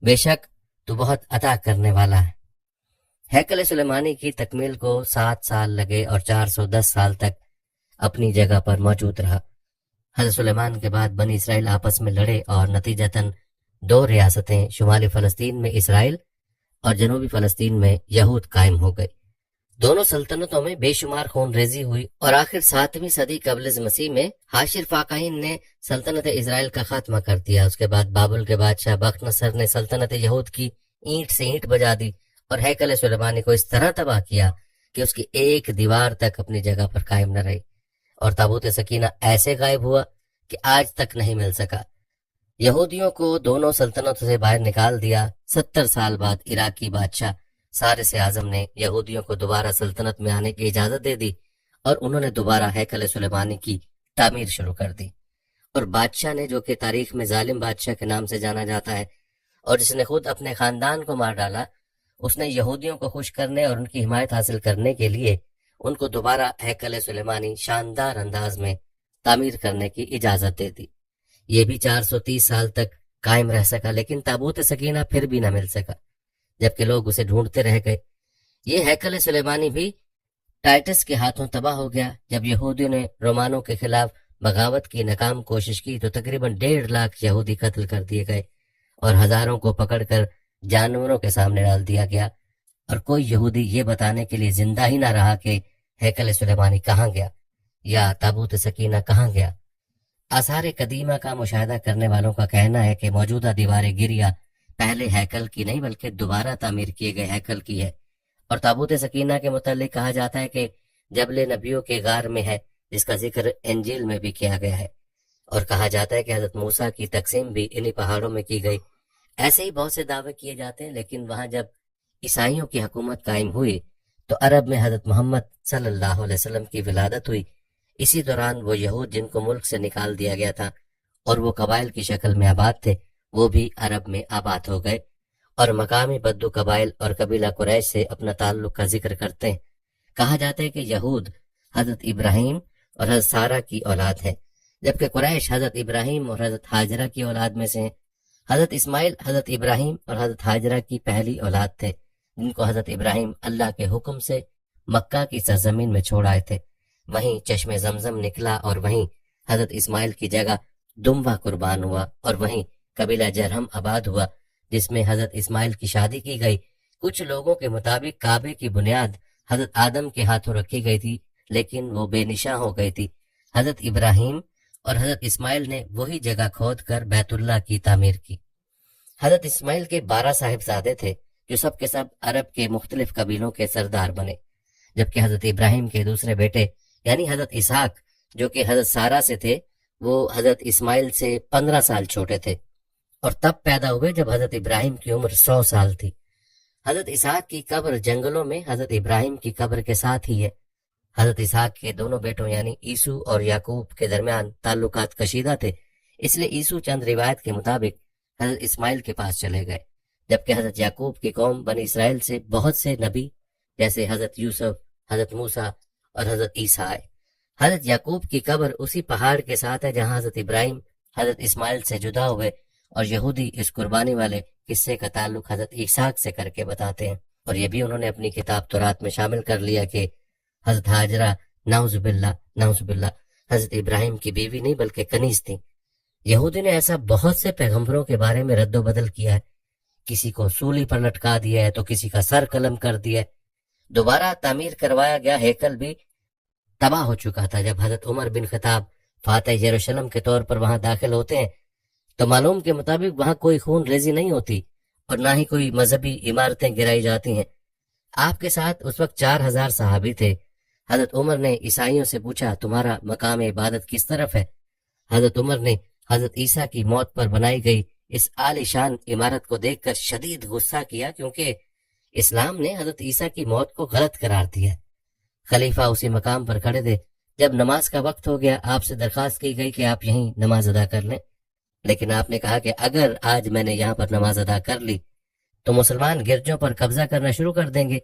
بے شک تو بہت عطا کرنے والا ہے۔ ہیکل سلیمانی کی تکمیل کو 7 سال لگے اور 410 سال تک اپنی جگہ پر موجود رہا۔ حضرت سلیمان کے بعد بنی اسرائیل آپس میں لڑے اور نتیجتاً 2 ریاستیں شمالی فلسطین میں اسرائیل اور جنوبی فلسطین میں یہود قائم ہو گئی۔ دونوں سلطنتوں میں بے شمار خون ریزی ہوئی اور آخر 7ویں صدی قبل از مسیح میں حاشر فاقہین نے سلطنت اسرائیل کا خاتمہ کر دیا۔ اس کے بعد بابل کے بادشاہ بخت نصر نے سلطنت یہود کی اینٹ سے اینٹ بجا دی اور ہیکل سلیمانی کو اس طرح تباہ کیا کہ اس کی ایک دیوار تک اپنی جگہ پر قائم نہ رہی، اور تابوت سکینہ ایسے غائب ہوا کہ آج تک نہیں مل سکا۔ یہودیوں کو دونوں سلطنتوں سے باہر نکال دیا۔ 70 سال بعد عراقی بادشاہ سارس اعظم نے یہودیوں کو دوبارہ سلطنت میں آنے کی اجازت دے دی، اور انہوں نے دوبارہ ہیکل سلیمانی کی تعمیر شروع کر دی۔ اور بادشاہ نے، جو کہ تاریخ میں ظالم بادشاہ کے نام سے جانا جاتا ہے اور جس نے خود اپنے خاندان کو مار ڈالا، اس نے یہودیوں کو خوش کرنے اور ان کی حمایت حاصل کرنے کے لیے ان کو دوبارہ ہیکل سلیمانی شاندار انداز میں تعمیر کرنے کی اجازت دے دی۔ یہ بھی 430 سال تک قائم رہ سکا، لیکن تابوت سکینہ پھر بھی نہ مل سکا، جبکہ لوگ اسے ڈھونڈتے رہ گئے۔ یہ ہیکل سلیمانی بھی ٹائٹس کے ہاتھوں تباہ ہو گیا۔ جب یہودیوں نے رومانوں کے خلاف بغاوت کی ناکام کوشش کی تو تقریباً 1.5 لاکھ یہودی قتل کر دیے گئے اور ہزاروں کو پکڑ کر جانوروں کے سامنے ڈال دیا گیا، اور کوئی یہودی یہ بتانے کے لیے زندہ ہی نہ رہا کہ ہیکل سلیمانی کہاں گیا یا تابوت سکینہ کہاں گیا۔ آثار قدیمہ کا مشاہدہ کرنے والوں کا کہنا ہے کہ موجودہ دیوار گریا پہلے ہیکل کی نہیں بلکہ دوبارہ تعمیر کیے گئے ہیکل کی ہے، اور تابوت سکینہ کے متعلق کہا جاتا ہے کہ جبل نبیوں کے غار میں ہے، جس کا ذکر انجیل میں بھی کیا گیا ہے، اور کہا جاتا ہے کہ حضرت موسیٰ کی تقسیم بھی انہی پہاڑوں میں کی گئی۔ ایسے ہی بہت سے دعوے کیے جاتے ہیں، لیکن وہاں جب عیسائیوں کی حکومت قائم ہوئی تو عرب میں حضرت محمد صلی اللہ علیہ وسلم کی ولادت ہوئی۔ اسی دوران وہ یہود جن کو ملک سے نکال دیا گیا تھا اور وہ قبائل کی شکل میں آباد تھے، وہ بھی عرب میں آباد ہو گئے، اور مقامی بدو قبائل اور قبیلہ قریش سے اپنا تعلق کا ذکر کرتے ہیں۔ کہا جاتا ہے کہ یہود حضرت ابراہیم اور حضرت سارہ کی اولاد ہے، جبکہ قریش حضرت ابراہیم اور حضرت ہاجرہ کی اولاد میں سے ہیں۔ حضرت اسماعیل حضرت ابراہیم اور حضرت ہاجرہ کی پہلی اولاد تھے، جن کو حضرت ابراہیم اللہ کے حکم سے مکہ کی سرزمین میں چھوڑ آئے تھے۔ وہیں چشم زمزم نکلا اور وہیں حضرت اسماعیل کی جگہ دمبا قربان ہوا، اور وہیں قبیلہ جرہم آباد ہوا جس میں حضرت اسماعیل کی شادی کی گئی۔ کچھ لوگوں کے مطابق کعبے کی بنیاد حضرت آدم کے ہاتھوں رکھی گئی تھی، لیکن وہ بے نشاں ہو گئی تھی۔ حضرت ابراہیم اور حضرت اسماعیل نے وہی جگہ کھود کر بیت اللہ کی تعمیر کی۔ حضرت اسماعیل کے 12 صاحبزادے تھے، جو سب کے سب عرب کے مختلف قبیلوں کے سردار بنے، جبکہ حضرت ابراہیم کے دوسرے بیٹے یعنی حضرت اسحاق، جو کہ حضرت سارہ سے تھے، وہ حضرت اسماعیل سے 15 سال چھوٹے تھے، اور تب پیدا ہوئے جب حضرت ابراہیم کی عمر 100 سال تھی۔ حضرت اسحاق کی قبر جنگلوں میں حضرت ابراہیم کی قبر کے ساتھ ہی ہے۔ حضرت اسحاق کے دونوں بیٹوں یعنی عیسو اور یعقوب کے درمیان تعلقات کشیدہ تھے، اس لیے عیسو چند روایت کے مطابق حضرت اسماعیل کے پاس چلے گئے، جبکہ حضرت یعقوب کی قوم بنی اسرائیل سے بہت سے نبی جیسے حضرت یوسف، حضرت موسیٰ اور حضرت عیسیٰ آئے۔ حضرت یعقوب کی قبر اسی پہاڑ کے ساتھ ہے جہاں حضرت ابراہیم حضرت اسماعیل سے جدا ہوئے، اور یہودی اس قربانی والے قصے کا تعلق حضرت اسحاق سے کر کے بتاتے ہیں، اور یہ بھی انہوں نے اپنی کتاب تورات میں شامل کر لیا کہ حضرت ہاجرہ نعوذ باللہ حضرت ابراہیم کی بیوی نہیں بلکہ کنیز تھی۔ یہودی نے ایسا بہت سے پیغمبروں کے بارے میں رد و بدل کیا ہے، کسی کو سولی پر لٹکا دیا ہے تو کسی کا سر قلم کر دیا ہے۔ دوبارہ تعمیر کروایا گیا ہیکل بھی تباہ ہو چکا تھا۔ جب حضرت عمر بن خطاب فاتح یروشلم کے طور پر وہاں داخل ہوتے ہیں تو معلوم کے مطابق وہاں کوئی خون ریزی نہیں ہوتی اور نہ ہی کوئی مذہبی عمارتیں گرائی جاتی ہیں۔ آپ کے ساتھ اس وقت 4000 صحابی تھے۔ حضرت عمر نے عیسائیوں سے پوچھا، تمہارا مقام عبادت کس طرف ہے؟ حضرت عمر نے حضرت عیسیٰ کی موت پر بنائی گئی اس عالی شان عمارت کو دیکھ کر شدید غصہ کیا، کیونکہ اسلام نے حضرت عیسیٰ کی موت کو غلط قرار دیا۔ خلیفہ اسی مقام پر کھڑے تھے۔ جب نماز کا وقت ہو گیا، آپ سے درخواست کی گئی کہ آپ یہیں نماز ادا کر لیں، لیکن آپ نے کہا کہ اگر آج میں نے یہاں پر نماز ادا کر لی تو مسلمان گرجوں پر قبضہ کرنا شروع کر دیں گے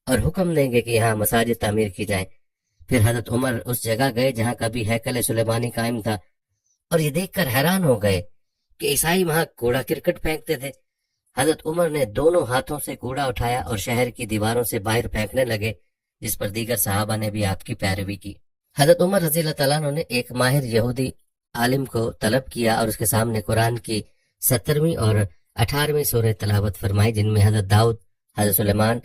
اور حکم دیں گے کہ یہاں مساجد تعمیر کی جائیں۔ پھر حضرت عمر اس جگہ گئے جہاں کبھی ہیکل سلیمانی قائم تھا، اور یہ دیکھ کر حیران ہو گئے کہ عیسائی وہاں کوڑا کرکٹ پھینکتے تھے۔ حضرت عمر نے دونوں ہاتھوں سے کوڑا اٹھایا اور شہر کی دیواروں سے باہر پھینکنے لگے، جس پر دیگر صحابہ نے بھی آپ کی پیروی کی۔ حضرت عمر رضی اللہ تعالیٰ عنہ نے ایک ماہر یہودی عالم کو طلب کیا اور اس کے سامنے قرآن کی 17ویں اور 18ویں سورہ تلاوت فرمائی، جن میں حضرت داؤد، حضرت سلیمان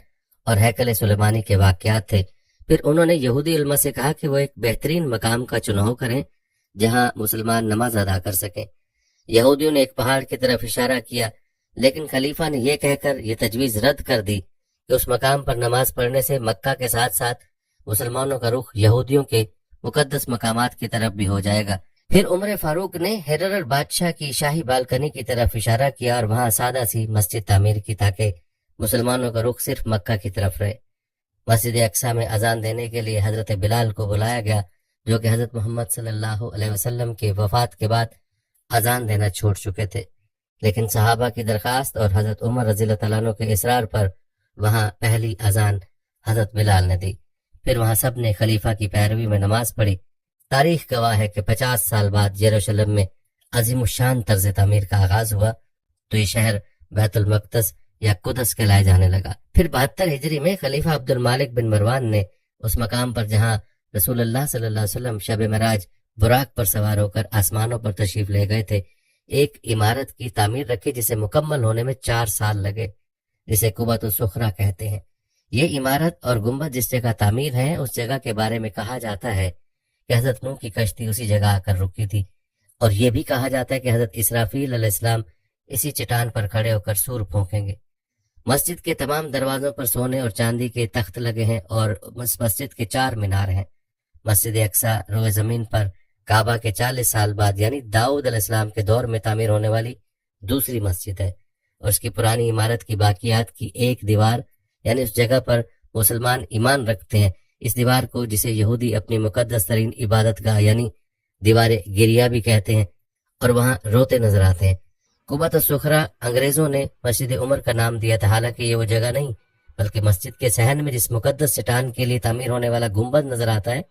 اور ہیکل سلیمانی کے واقعات تھے۔ پھر انہوں نے یہودی علماء سے کہا کہ وہ ایک بہترین مقام کا چناؤ کریں جہاں مسلمان نماز ادا کر سکیں۔ یہودیوں نے ایک پہاڑ کی طرف اشارہ کیا، لیکن خلیفہ نے یہ کہہ کر یہ تجویز رد کر دی کہ اس مقام پر نماز پڑھنے سے مکہ کے ساتھ ساتھ مسلمانوں کا رخ یہودیوں کے مقدس مقامات کی طرف بھی ہو جائے گا۔ پھر عمر فاروق نے ہیرر بادشاہ کی شاہی بالکنی کی طرف اشارہ کیا اور وہاں سادہ سی مسجد تعمیر کی تاکہ مسلمانوں کا رخ صرف مکہ کی طرف رہے۔ مسجد اقصی میں اذان دینے کے لیے حضرت بلال کو بلایا گیا، جو کہ حضرت محمد صلی اللہ علیہ وسلم کے وفات کے بعد اذان دینا چھوڑ چکے تھے، لیکن صحابہ کی درخواست اور حضرت عمر رضی اللہ تعالیٰ عنہ کے اصرار پر وہاں پہلی اذان حضرت بلال نے دی۔ پھر وہاں سب نے خلیفہ کی پیروی میں نماز پڑھی۔ تاریخ گواہ ہے کہ 50 سال بعد یروشلم میں عظیم الشان طرز تعمیر کا آغاز ہوا تو یہ شہر بیت المقدس یا قدس کہلائے جانے لگا۔ پھر 72 ہجری میں خلیفہ عبد المالک بن مروان نے اس مقام پر جہاں رسول اللہ صلی اللہ علیہ وسلم شب معراج براق پر سوار ہو کر آسمانوں پر تشریف لے گئے تھے، ایک عمارت کی تعمیر رکھی جسے مکمل ہونے میں 4 سال لگے، جسے قبۃ الصخرہ کہتے ہیں۔ یہ عمارت اور گنبد جس جگہ تعمیر ہے اس جگہ کے بارے میں کہا جاتا ہے کہ حضرت نوح کی کشتی اسی جگہ آ کر رکی تھی، اور یہ بھی کہا جاتا ہے کہ حضرت اسرافیل علیہ السلام اسی چٹان پر کھڑے ہو کر سور پھونکیں گے۔ مسجد کے تمام دروازوں پر سونے اور چاندی کے تخت لگے ہیں اور مسجد کے 4 مینار ہیں۔ مسجد اقصی روئے زمین پر کعبہ کے 40 سال بعد یعنی داؤد علیہ السلام کے دور میں تعمیر ہونے والی دوسری مسجد ہے، اور اس کی پرانی عمارت کی باقیات کی ایک دیوار یعنی اس جگہ پر مسلمان ایمان رکھتے ہیں، اس دیوار کو جسے یہودی اپنی مقدس ترین عبادت گاہ یعنی دیوار گریا بھی کہتے ہیں، اور وہاں روتے نظر آتے ہیں۔ قبۃ الصخرہ انگریزوں نے مسجد عمر کا نام دیا تھا، حالانکہ یہ وہ جگہ نہیں بلکہ مسجد کے صحن میں جس مقدس چٹان کے لیے تعمیر ہونے والا گنبد نظر آتا ہے،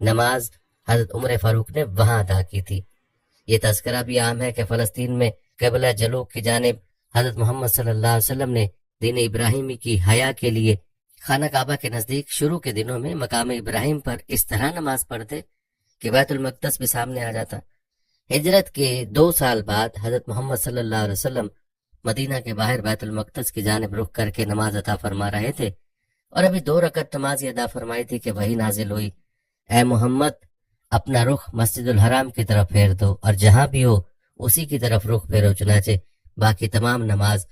نماز حضرت عمر فاروق نے وہاں ادا کی تھی۔ یہ تذکرہ بھی عام ہے کہ فلسطین میں قبلہ جنوب کی جانب حضرت محمد صلی اللہ علیہ وسلم نے دین ابراہیمی کی حیا کے لیے خانہ کعبہ کے نزدیک شروع کے دنوں میں مقام ابراہیم پر اس طرح نماز پڑھتے کہ بیت المقدس بھی سامنے آ جاتا۔ ہجرت کے 2 سال بعد حضرت محمد صلی اللہ علیہ وسلم مدینہ کے باہر بیت المقدس کی جانب رخ کر کے نماز عطا فرما رہے تھے، اور ابھی 2 رکعت نماز ادا فرمائی تھی کہ وہی نازل ہوئی، اے محمد اپنا رخ مسجد الحرام کی طرف پھیر دو، اور جہاں بھی ہو اسی کی طرف رخ پھیرو۔ چنانچہ باقی تمام نماز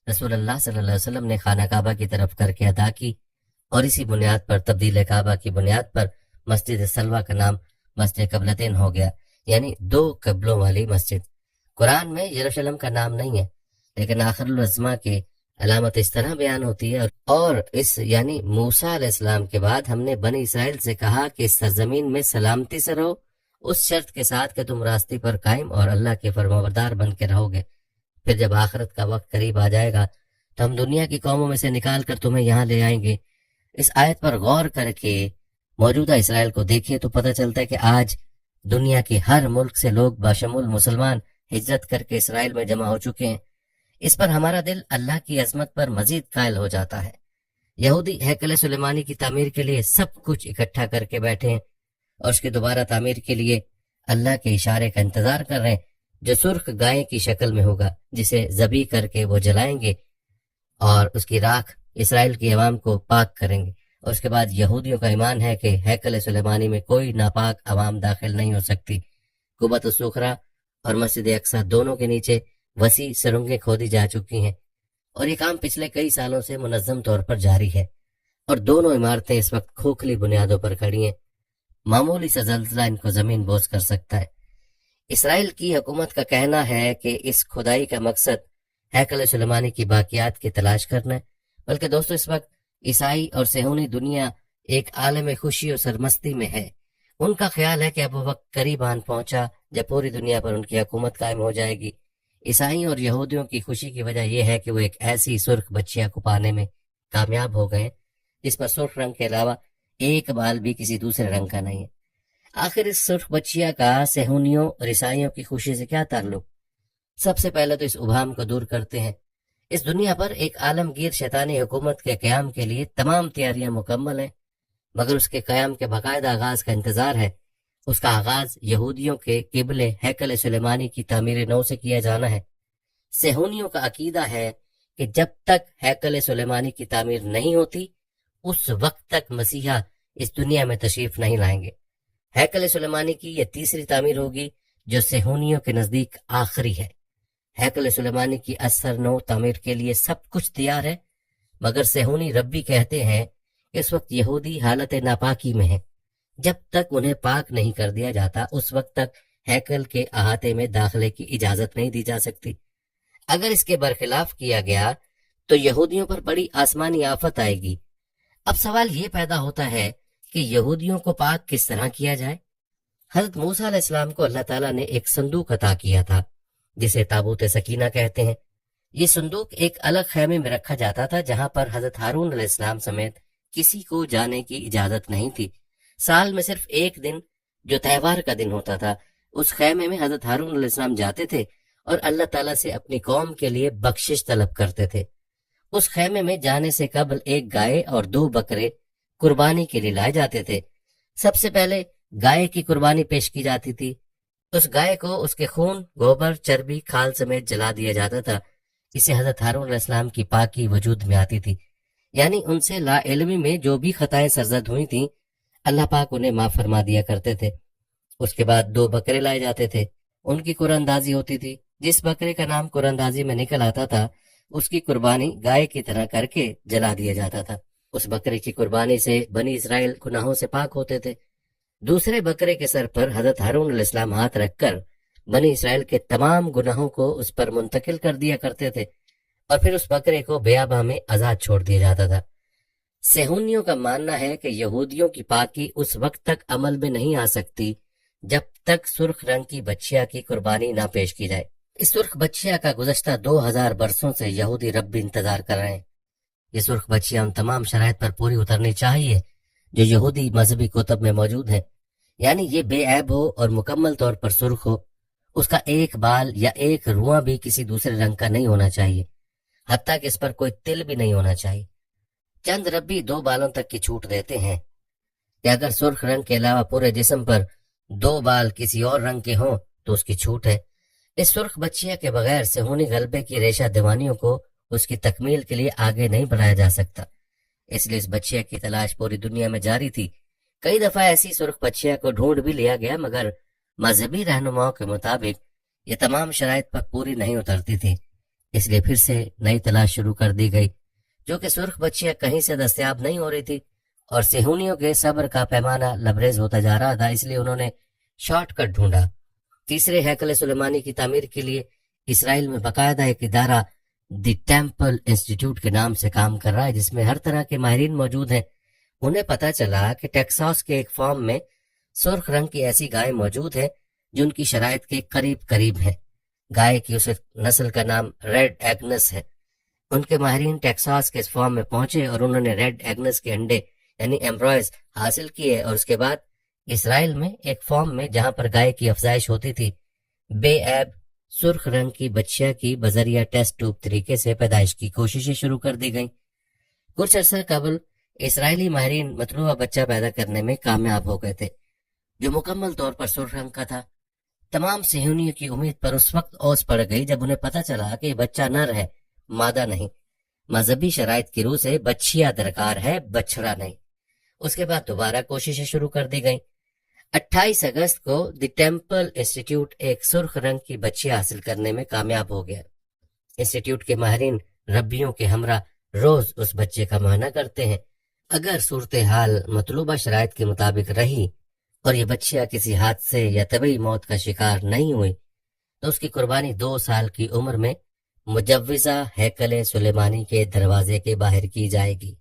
رسول اللہ صلی اللہ علیہ وسلم نے خانہ کعبہ کی طرف کر کے ادا کی، اور اسی بنیاد پر تبدیل کعبہ کی بنیاد پر مسجد سلوہ کا نام مسجد قبلتین ہو گیا، یعنی 2 قبلوں والی مسجد۔ قرآن میں یروشلم کا نام نہیں ہے، لیکن آخر الازماں کی علامت اس طرح بیان ہوتی ہے، اور اس یعنی موسیٰ علیہ السلام کے بعد ہم نے بنی اسرائیل سے کہا کہ اس سرزمین میں سلامتی سے رہو، اس شرط کے ساتھ کہ تم راستے پر قائم اور اللہ کے فرمانبردار بن کے رہو گے۔ پھر جب آخرت کا وقت قریب آ جائے گا تو ہم دنیا کی قوموں میں سے نکال کر تمہیں یہاں لے آئیں گے۔ اس آیت پر غور کر کے موجودہ اسرائیل کو دیکھیں تو پتہ چلتا ہے کہ آج دنیا کے ہر ملک سے لوگ بشمول مسلمان ہجرت کر کے اسرائیل میں جمع ہو چکے ہیں۔ اس پر ہمارا دل اللہ کی عظمت پر مزید قائل ہو جاتا ہے۔ یہودی ہیکل سلیمانی کی تعمیر کے لیے سب کچھ اکٹھا کر کے بیٹھے ہیں، اور اس کی دوبارہ تعمیر کے لیے اللہ کے اشارے کا انتظار کر رہے ہیں، جو سرخ گائے کی شکل میں ہوگا، جسے ذبح کر کے وہ جلائیں گے اور اس کی راکھ اسرائیل کی عوام کو پاک کریں گے۔ اور اس کے بعد یہودیوں کا ایمان ہے کہ ہیکل سلیمانی میں کوئی ناپاک عوام داخل نہیں ہو سکتی۔ قبۃ الصخرہ اور مسجد اقصی دونوں کے نیچے وسیع سرنگیں کھودی جا چکی ہیں، اور یہ کام پچھلے کئی سالوں سے منظم طور پر جاری ہے، اور دونوں عمارتیں اس وقت کھوکھلی بنیادوں پر کھڑی ہیں۔ معمولی سا زلزلہ ان کو زمین بوس کر سکتا ہے۔ اسرائیل کی حکومت کا کہنا ہے کہ اس کھدائی کا مقصد ہیکل سلیمانی کی باقیات کی تلاش کرنا ہے، بلکہ دوستو اس وقت عیسائی اور صہیونی دنیا ایک عالم خوشی اور سرمستی میں ہے۔ ان کا خیال ہے کہ اب وہ وقت قریب آن پہنچا جب پوری دنیا پر ان کی حکومت قائم ہو جائے گی۔ عیسائی اور یہودیوں کی خوشی کی وجہ یہ ہے کہ وہ ایک ایسی سرخ بچیا کو پانے میں کامیاب ہو گئے جس پر سرخ رنگ کے علاوہ ایک بال بھی کسی دوسرے رنگ کا نہیں ہے۔ آخر اس سرخ بچیا کا صہیونیوں اور عیسائیوں کی خوشی سے کیا تعلق؟ سب سے پہلے تو اس ابہام کو دور کرتے ہیں۔ اس دنیا پر ایک عالمگیر شیطانی حکومت کے قیام کے لیے تمام تیاریاں مکمل ہیں، مگر اس کے قیام کے باقاعدہ آغاز کا انتظار ہے۔ اس کا آغاز یہودیوں کے قبلے ہیکل سلیمانی کی تعمیر نو سے کیا جانا ہے۔ صہیونیوں کا عقیدہ ہے کہ جب تک ہیکل سلیمانی کی تعمیر نہیں ہوتی اس وقت تک مسیحا اس دنیا میں تشریف نہیں لائیں گے۔ ہیکل سلیمانی کی یہ تیسری تعمیر ہوگی جو صہیونیوں کے نزدیک آخری ہے۔ ہیکل سلیمانی کی اثر نو تعمیر کے لیے سب کچھ تیار ہے، مگر صہیونی ربی کہتے ہیں اس وقت یہودی حالت ناپاکی میں ہیں۔ جب تک انہیں پاک نہیں کر دیا جاتا اس وقت تک ہیکل کے احاطے میں داخلے کی اجازت نہیں دی جا سکتی۔ اگر اس کے برخلاف کیا گیا تو یہودیوں پر بڑی آسمانی آفت آئے گی۔ اب سوال یہ پیدا ہوتا ہے کہ یہودیوں کو پاک کس طرح کیا جائے؟ حضرت موسیٰ علیہ السلام کو اللہ تعالیٰ نے ایک صندوق عطا کیا تھا جسے تابوت سکینہ کہتے ہیں۔ یہ صندوق ایک الگ خیمے میں رکھا جاتا تھا جہاں پر حضرت ہارون علیہ السلام سمیت کسی کو جانے کی اجازت نہیں تھی۔ سال میں صرف ایک دن جو تہوار کا دن ہوتا تھا اس خیمے میں حضرت ہارون علیہ السلام جاتے تھے اور اللہ تعالیٰ سے اپنی قوم کے لیے بخشش طلب کرتے تھے۔ اس خیمے میں جانے سے قبل ایک گائے اور 2 بکرے قربانی کے لیے لائے جاتے تھے۔ سب سے پہلے گائے کی قربانی پیش کی جاتی تھی۔ اس گائے کو اس کے خون، گوبر، چربی، کھال سمیت جلا دیا جاتا تھا۔ اسے حضرت ہارون علیہ السلام کی پاکی وجود میں آتی تھی، یعنی ان سے لا علمی میں جو بھی خطائیں سرزد ہوئی تھیں اللہ پاک انہیں معاف فرما دیا کرتے تھے۔ اس کے بعد 2 بکرے لائے جاتے تھے، ان کی قرآن اندازی ہوتی تھی۔ جس بکرے کا نام قرآن اندازی میں نکل آتا تھا اس کی قربانی گائے کی طرح کر کے جلا دیا جاتا تھا۔ اس بکرے کی قربانی سے بنی اسرائیل گناہوں سے پاک ہوتے تھے۔ دوسرے بکرے کے سر پر حضرت ہارون علیہ السلام ہاتھ رکھ کر بنی اسرائیل کے تمام گناہوں کو اس پر منتقل کر دیا کرتے تھے اور پھر اس بکرے کو بیاباں میں آزاد چھوڑ دیا جاتا تھا۔ صہیونیوں کا ماننا ہے کہ یہودیوں کی پاکی اس وقت تک عمل میں نہیں آ سکتی جب تک سرخ رنگ کی بچیا کی قربانی نہ پیش کی جائے۔ اس سرخ بچیا کا گزشتہ 2000 برسوں سے یہودی رب بھی انتظار کر رہے ہیں۔ یہ سرخ بچیا ان تمام شرائط پر پوری اترنی چاہیے جو یہودی مذہبی کتب میں موجود ہیں، یعنی یہ بے عیب ہو اور مکمل طور پر سرخ ہو، اس کا ایک بال یا ایک رواں بھی کسی دوسرے رنگ کا نہیں ہونا چاہیے، حتیٰ کہ اس پر کوئی تل بھی نہیں ہونا چاہیے۔ چند ربی 2 بالوں تک کی چھوٹ دیتے ہیں کہ اگر سرخ رنگ کے علاوہ پورے جسم پر 2 بال کسی اور رنگ کے ہوں تو اس کی چھوٹ ہے۔ اس سرخ بچیا کے بغیر صہیونی غلبے کی ریشہ دیوانیوں کو اس کی تکمیل کے لیے آگے نہیں بڑھایا جا سکتا، اس لیے اس بچیا کی تلاش پوری دنیا میں جاری تھی۔ کئی دفعہ ایسی سرخ بچیا کو ڈھونڈ بھی لیا گیا، مگر مذہبی رہنماؤں کے مطابق یہ تمام شرائط پر پوری نہیں اترتی تھی، اس لیے پھر سے نئی تلاش شروع کر دی گئی، جو کہ سرخ بچیا کہیں سے دستیاب نہیں ہو رہی تھی اور صہیونیوں کے صبر کا پیمانہ لبریز ہوتا جا رہا تھا، اس لیے انہوں نے شارٹ کٹ ڈھونڈا۔ تیسرے ہیکل سلیمانی کی تعمیر کے لیے اسرائیل میں باقاعدہ ایک ادارہ دی ٹیمپل انسٹیٹیوٹ کے نام سے کام کر رہا ہے، جس میں ہر طرح کے ماہرین موجود ہیں۔ انہیں پتہ چلا کہ ٹیکساس کے ایک فارم میں سرخ رنگ کی ایسی گائے موجود ہے جو ان کی شرائط کے قریب قریب ہے۔ گائے کی اس نسل کا نام ریڈ ایگنس ہے۔ ان کے ماہرین ٹیکساس کے اس فارم میں پہنچے اور انہوں نے ریڈ ایگنس کے انڈے یعنی ایمبرائز حاصل کیے اور اس کے بعد اسرائیل میں ایک فارم میں جہاں پر گائے کی افزائش ہوتی تھی بے عیب سرخ رنگ کی بچیا کی بذریعہ ٹیسٹ ٹیوب طریقے سے پیدائش کی کوششیں شروع کر دی گئیں۔ کچھ عرصہ قبل اسرائیلی ماہرین مطلوبہ بچہ پیدا کرنے میں کامیاب ہو گئے تھے جو مکمل طور پر سرخ رنگ کا تھا۔ تمام صہیونیوں کی امید پر اس وقت اوس پڑ گئی جب انہیں پتہ چلا کہ یہ بچہ نر ہے، مادہ نہیں۔ مذہبی شرائط کی روح سے بچیا درکار ہے، بچڑا نہیں۔ اس کے بعد دوبارہ کوششیں شروع کر دی گئیں۔ 28 اگست کو دی ٹیمپل انسٹیٹیوٹ ایک سرخ رنگ کی بچیا حاصل کرنے میں کامیاب ہو گیا۔ انسٹیٹیوٹ کے ماہرین ربیوں کے ہمراہ روز اس بچے کا معائنہ کرتے ہیں۔ اگر صورتحال مطلوبہ شرائط کے مطابق رہی اور یہ بچیا کسی حادثے یا طبعی موت کا شکار نہیں ہوئی تو اس کی قربانی 2 سال کی عمر میں مجوزہ ہیکل سلیمانی کے دروازے کے باہر کی جائے گی۔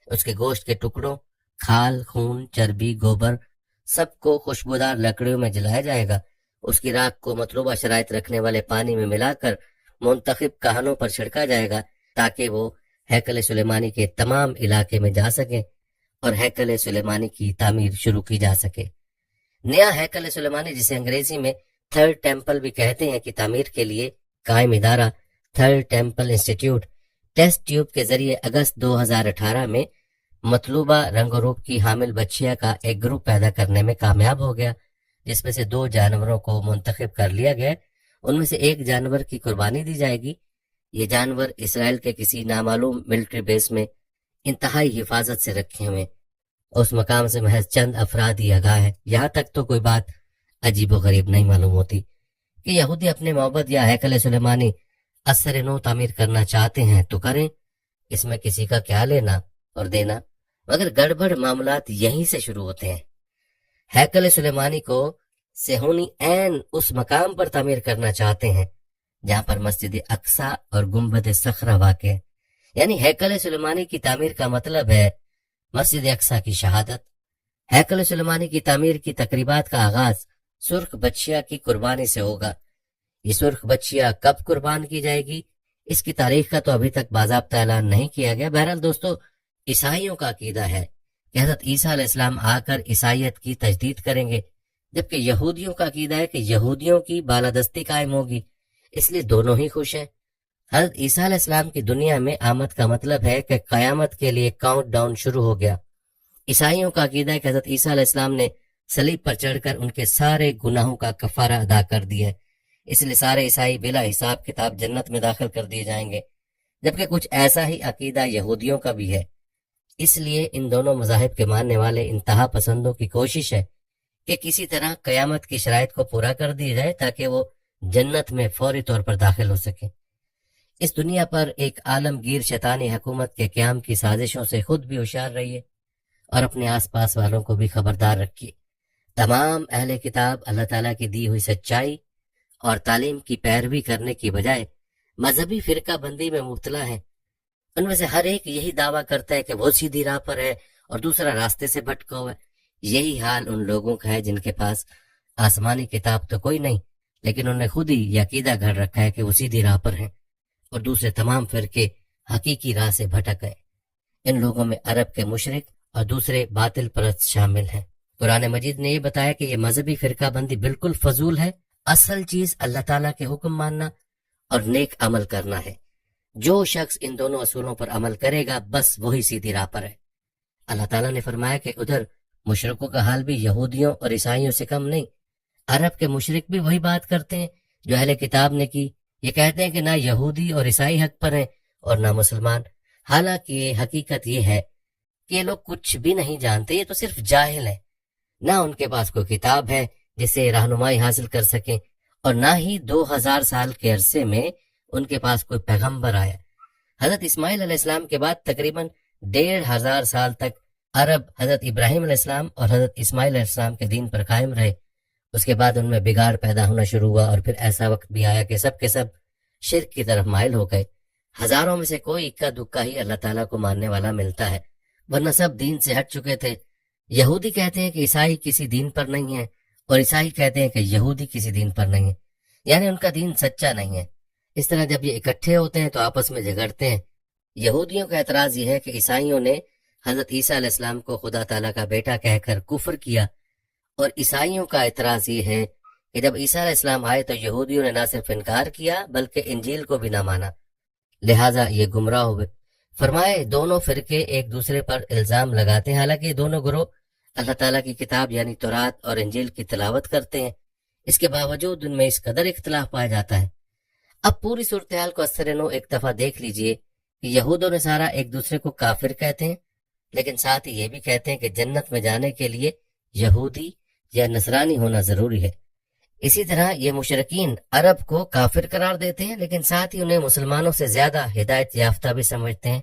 اس کے گوشت کے ٹکڑوں، کھال، خون، چربی، گوبر سب کو خوشبودار لکڑیوں میں جلایا جائے گا۔ اس کی راکھ کو مطلوبہ شرائط رکھنے والے پانی میں ملا کر منتخب کہانوں پر چھڑکا جائے گا تاکہ وہ ہیکل سلیمانی کے تمام علاقے میں جا سکیں اور ہیکل سلیمانی کی تعمیر شروع کی جا سکے۔ نیا ہیکل سلیمانی، جسے انگریزی میں تھرڈ ٹیمپل بھی کہتے ہیں، کی تعمیر کے لیے قائم ادارہ third temple institute test tube کے ذریعے اگست 2018 میں مطلوبہ رنگ و روپ کی حامل بچیا کا ایک گروپ پیدا کرنے میں کامیاب ہو گیا، جس میں سے 2 جانوروں کو منتخب کر لیا گیا۔ ان میں سے ایک جانور کی قربانی دی جائے گی۔ یہ جانور اسرائیل کے کسی نامعلوم ملٹری بیس میں انتہائی حفاظت سے رکھے ہوئے، اس مقام سے محض چند افراد ہی آگاہ ہے۔ یہاں تک تو کوئی بات عجیب و غریب نہیں معلوم ہوتی کہ یہودی اپنے معبد یا ہیکل سلیمانی اثر نو تعمیر کرنا چاہتے ہیں تو کریں، اس میں کسی کا کیا لینا اور دینا۔ مگر گڑبڑ معاملات یہیں سے شروع ہوتے ہیں۔ ہیکل سلیمانی کو صہیونی عین اس مقام پر تعمیر کرنا چاہتے ہیں جہاں پر مسجد اقصی اور گنبد صخرہ واقع ہے۔ یعنی ہیکل سلیمانی کی تعمیر کا مطلب ہے مسجد اقصی کی شہادت۔ ہیکل سلیمانی کی تعمیر کی تقریبات کا آغاز سرخ بچیا کی قربانی سے ہوگا۔ یہ سرخ بچیا کب قربان کی جائے گی، اس کی تاریخ کا تو ابھی تک باضابطہ اعلان نہیں کیا گیا۔ بہرحال دوستو، عیسائیوں کا عقیدہ ہے کہ حضرت عیسیٰ علیہ السلام آ کر عیسائیت کی تجدید کریں گے، جبکہ یہودیوں کا عقیدہ ہے کہ یہودیوں کی بالادستی قائم ہوگی، اس لیے دونوں ہی خوش ہیں۔ حضرت عیسیٰ علیہ السلام کی دنیا میں آمد کا مطلب ہے کہ قیامت کے لیے کاؤنٹ ڈاؤن شروع ہو گیا۔ عیسائیوں کا عقیدہ ہے کہ حضرت عیسیٰ علیہ السلام نے صلیب پر چڑھ کر ان کے سارے گناہوں کا کفارہ ادا کر دیا ہے، اس لیے سارے عیسائی بلا حساب کتاب جنت میں داخل کر دیے جائیں گے، جبکہ کچھ ایسا ہی عقیدہ یہودیوں کا بھی ہے۔ اس لیے ان دونوں مذاہب کے ماننے والے انتہا پسندوں کی کوشش ہے کہ کسی طرح قیامت کی شرائط کو پورا کر دیا جائے تاکہ وہ جنت میں فوری طور پر داخل ہو سکیں۔ اس دنیا پر ایک عالمگیر شیطانی حکومت کے قیام کی سازشوں سے خود بھی ہوشیار رہیے اور اپنے آس پاس والوں کو بھی خبردار رکھیے۔ تمام اہل کتاب اللہ تعالیٰ کی دی ہوئی سچائی اور تعلیم کی پیروی کرنے کی بجائے مذہبی فرقہ بندی میں مبتلا ہیں۔ ان میں سے ہر ایک یہی دعویٰ کرتا ہے کہ وہ سیدھی راہ پر ہے اور دوسرا راستے سے بھٹکا ہوا ہے۔ یہی حال ان لوگوں کا ہے جن کے پاس آسمانی کتاب تو کوئی نہیں، لیکن انہوں نے خود ہی یہ عقیدہ گھڑ رکھا ہے کہ وہ سیدھی راہ پر ہیں اور دوسرے تمام فرقے حقیقی راہ سے بھٹک گئے۔ ان لوگوں میں عرب کے مشرک اور دوسرے باطل پرست شامل ہیں۔ قرآن مجید نے یہ بتایا کہ یہ مذہبی فرقہ بندی بالکل فضول ہے، اصل چیز اللہ تعالیٰ کے حکم ماننا اور نیک عمل کرنا ہے۔ جو شخص ان دونوں اصولوں پر عمل کرے گا بس وہی سیدھی راہ پر ہے۔ اللہ تعالیٰ نے فرمایا کہ ادھر مشرکوں کا حال بھی یہودیوں اور عیسائیوں سے کم نہیں۔ عرب کے مشرک بھی وہی بات کرتے ہیں جو اہل کتاب نے کی۔ یہ کہتے ہیں کہ نہ یہودی اور عیسائی حق پر ہیں اور نہ مسلمان، حالانکہ حقیقت یہ ہے کہ یہ لوگ کچھ بھی نہیں جانتے، یہ تو صرف جاہل ہیں۔ نہ ان کے پاس کوئی کتاب ہے جس سے رہنمائی حاصل کر سکیں، اور نہ ہی 2000 سال کے عرصے میں ان کے پاس کوئی پیغمبر آیا۔ حضرت اسماعیل علیہ السلام کے بعد تقریباً 1500 سال تک عرب حضرت ابراہیم علیہ السلام اور حضرت اسماعیل علیہ السلام کے دین پر قائم رہے۔ اس کے بعد ان میں بگاڑ پیدا ہونا شروع ہوا اور پھر ایسا وقت بھی آیا کہ سب کے سب شرک کی طرف مائل ہو گئے۔ ہزاروں میں سے کوئی اکا دکا ہی اللہ تعالیٰ کو ماننے والا ملتا ہے، ورنہ سب دین سے ہٹ چکے تھے۔ یہودی کہتے ہیں کہ عیسائی کسی دین پر نہیں ہے اور عیسائی کہتے ہیں کہ یہودی کسی دین پر نہیں ہے، یعنی ان کا دین سچا نہیں ہے۔ اس طرح جب یہ اکٹھے ہوتے ہیں تو آپس میں جھگڑتے ہیں۔ یہودیوں کا اعتراض یہ ہے کہ عیسائیوں نے حضرت عیسیٰ علیہ السلام کو خدا تعالیٰ کا بیٹا کہہ کر کفر کیا، اور عیسائیوں کا اعتراض یہ ہے کہ جب عیسیٰ علیہ السلام آئے تو یہودیوں نے نہ صرف انکار کیا بلکہ انجیل کو بھی نہ مانا، لہٰذا یہ گمراہ ہوئے۔ فرمائے دونوں فرقے ایک دوسرے پر الزام لگاتے ہیں، حالانکہ یہ دونوں گروہ اللہ تعالیٰ کی کتاب یعنی تورات اور انجیل کی تلاوت کرتے ہیں، اس کے باوجود ان میں اس قدر اختلاف پایا جاتا ہے۔ اب پوری صورتحال کو اثر نو ایک دفعہ دیکھ لیجئے کہ یہود و نصارہ ایک دوسرے کو کافر کہتے ہیں، لیکن ساتھ ہی یہ بھی کہتے ہیں کہ جنت میں جانے کے لیے یہودی یا نصرانی ہونا ضروری ہے۔ اسی طرح یہ مشرکین عرب کو کافر قرار دیتے ہیں، لیکن ساتھ ہی انہیں مسلمانوں سے زیادہ ہدایت یافتہ بھی سمجھتے ہیں۔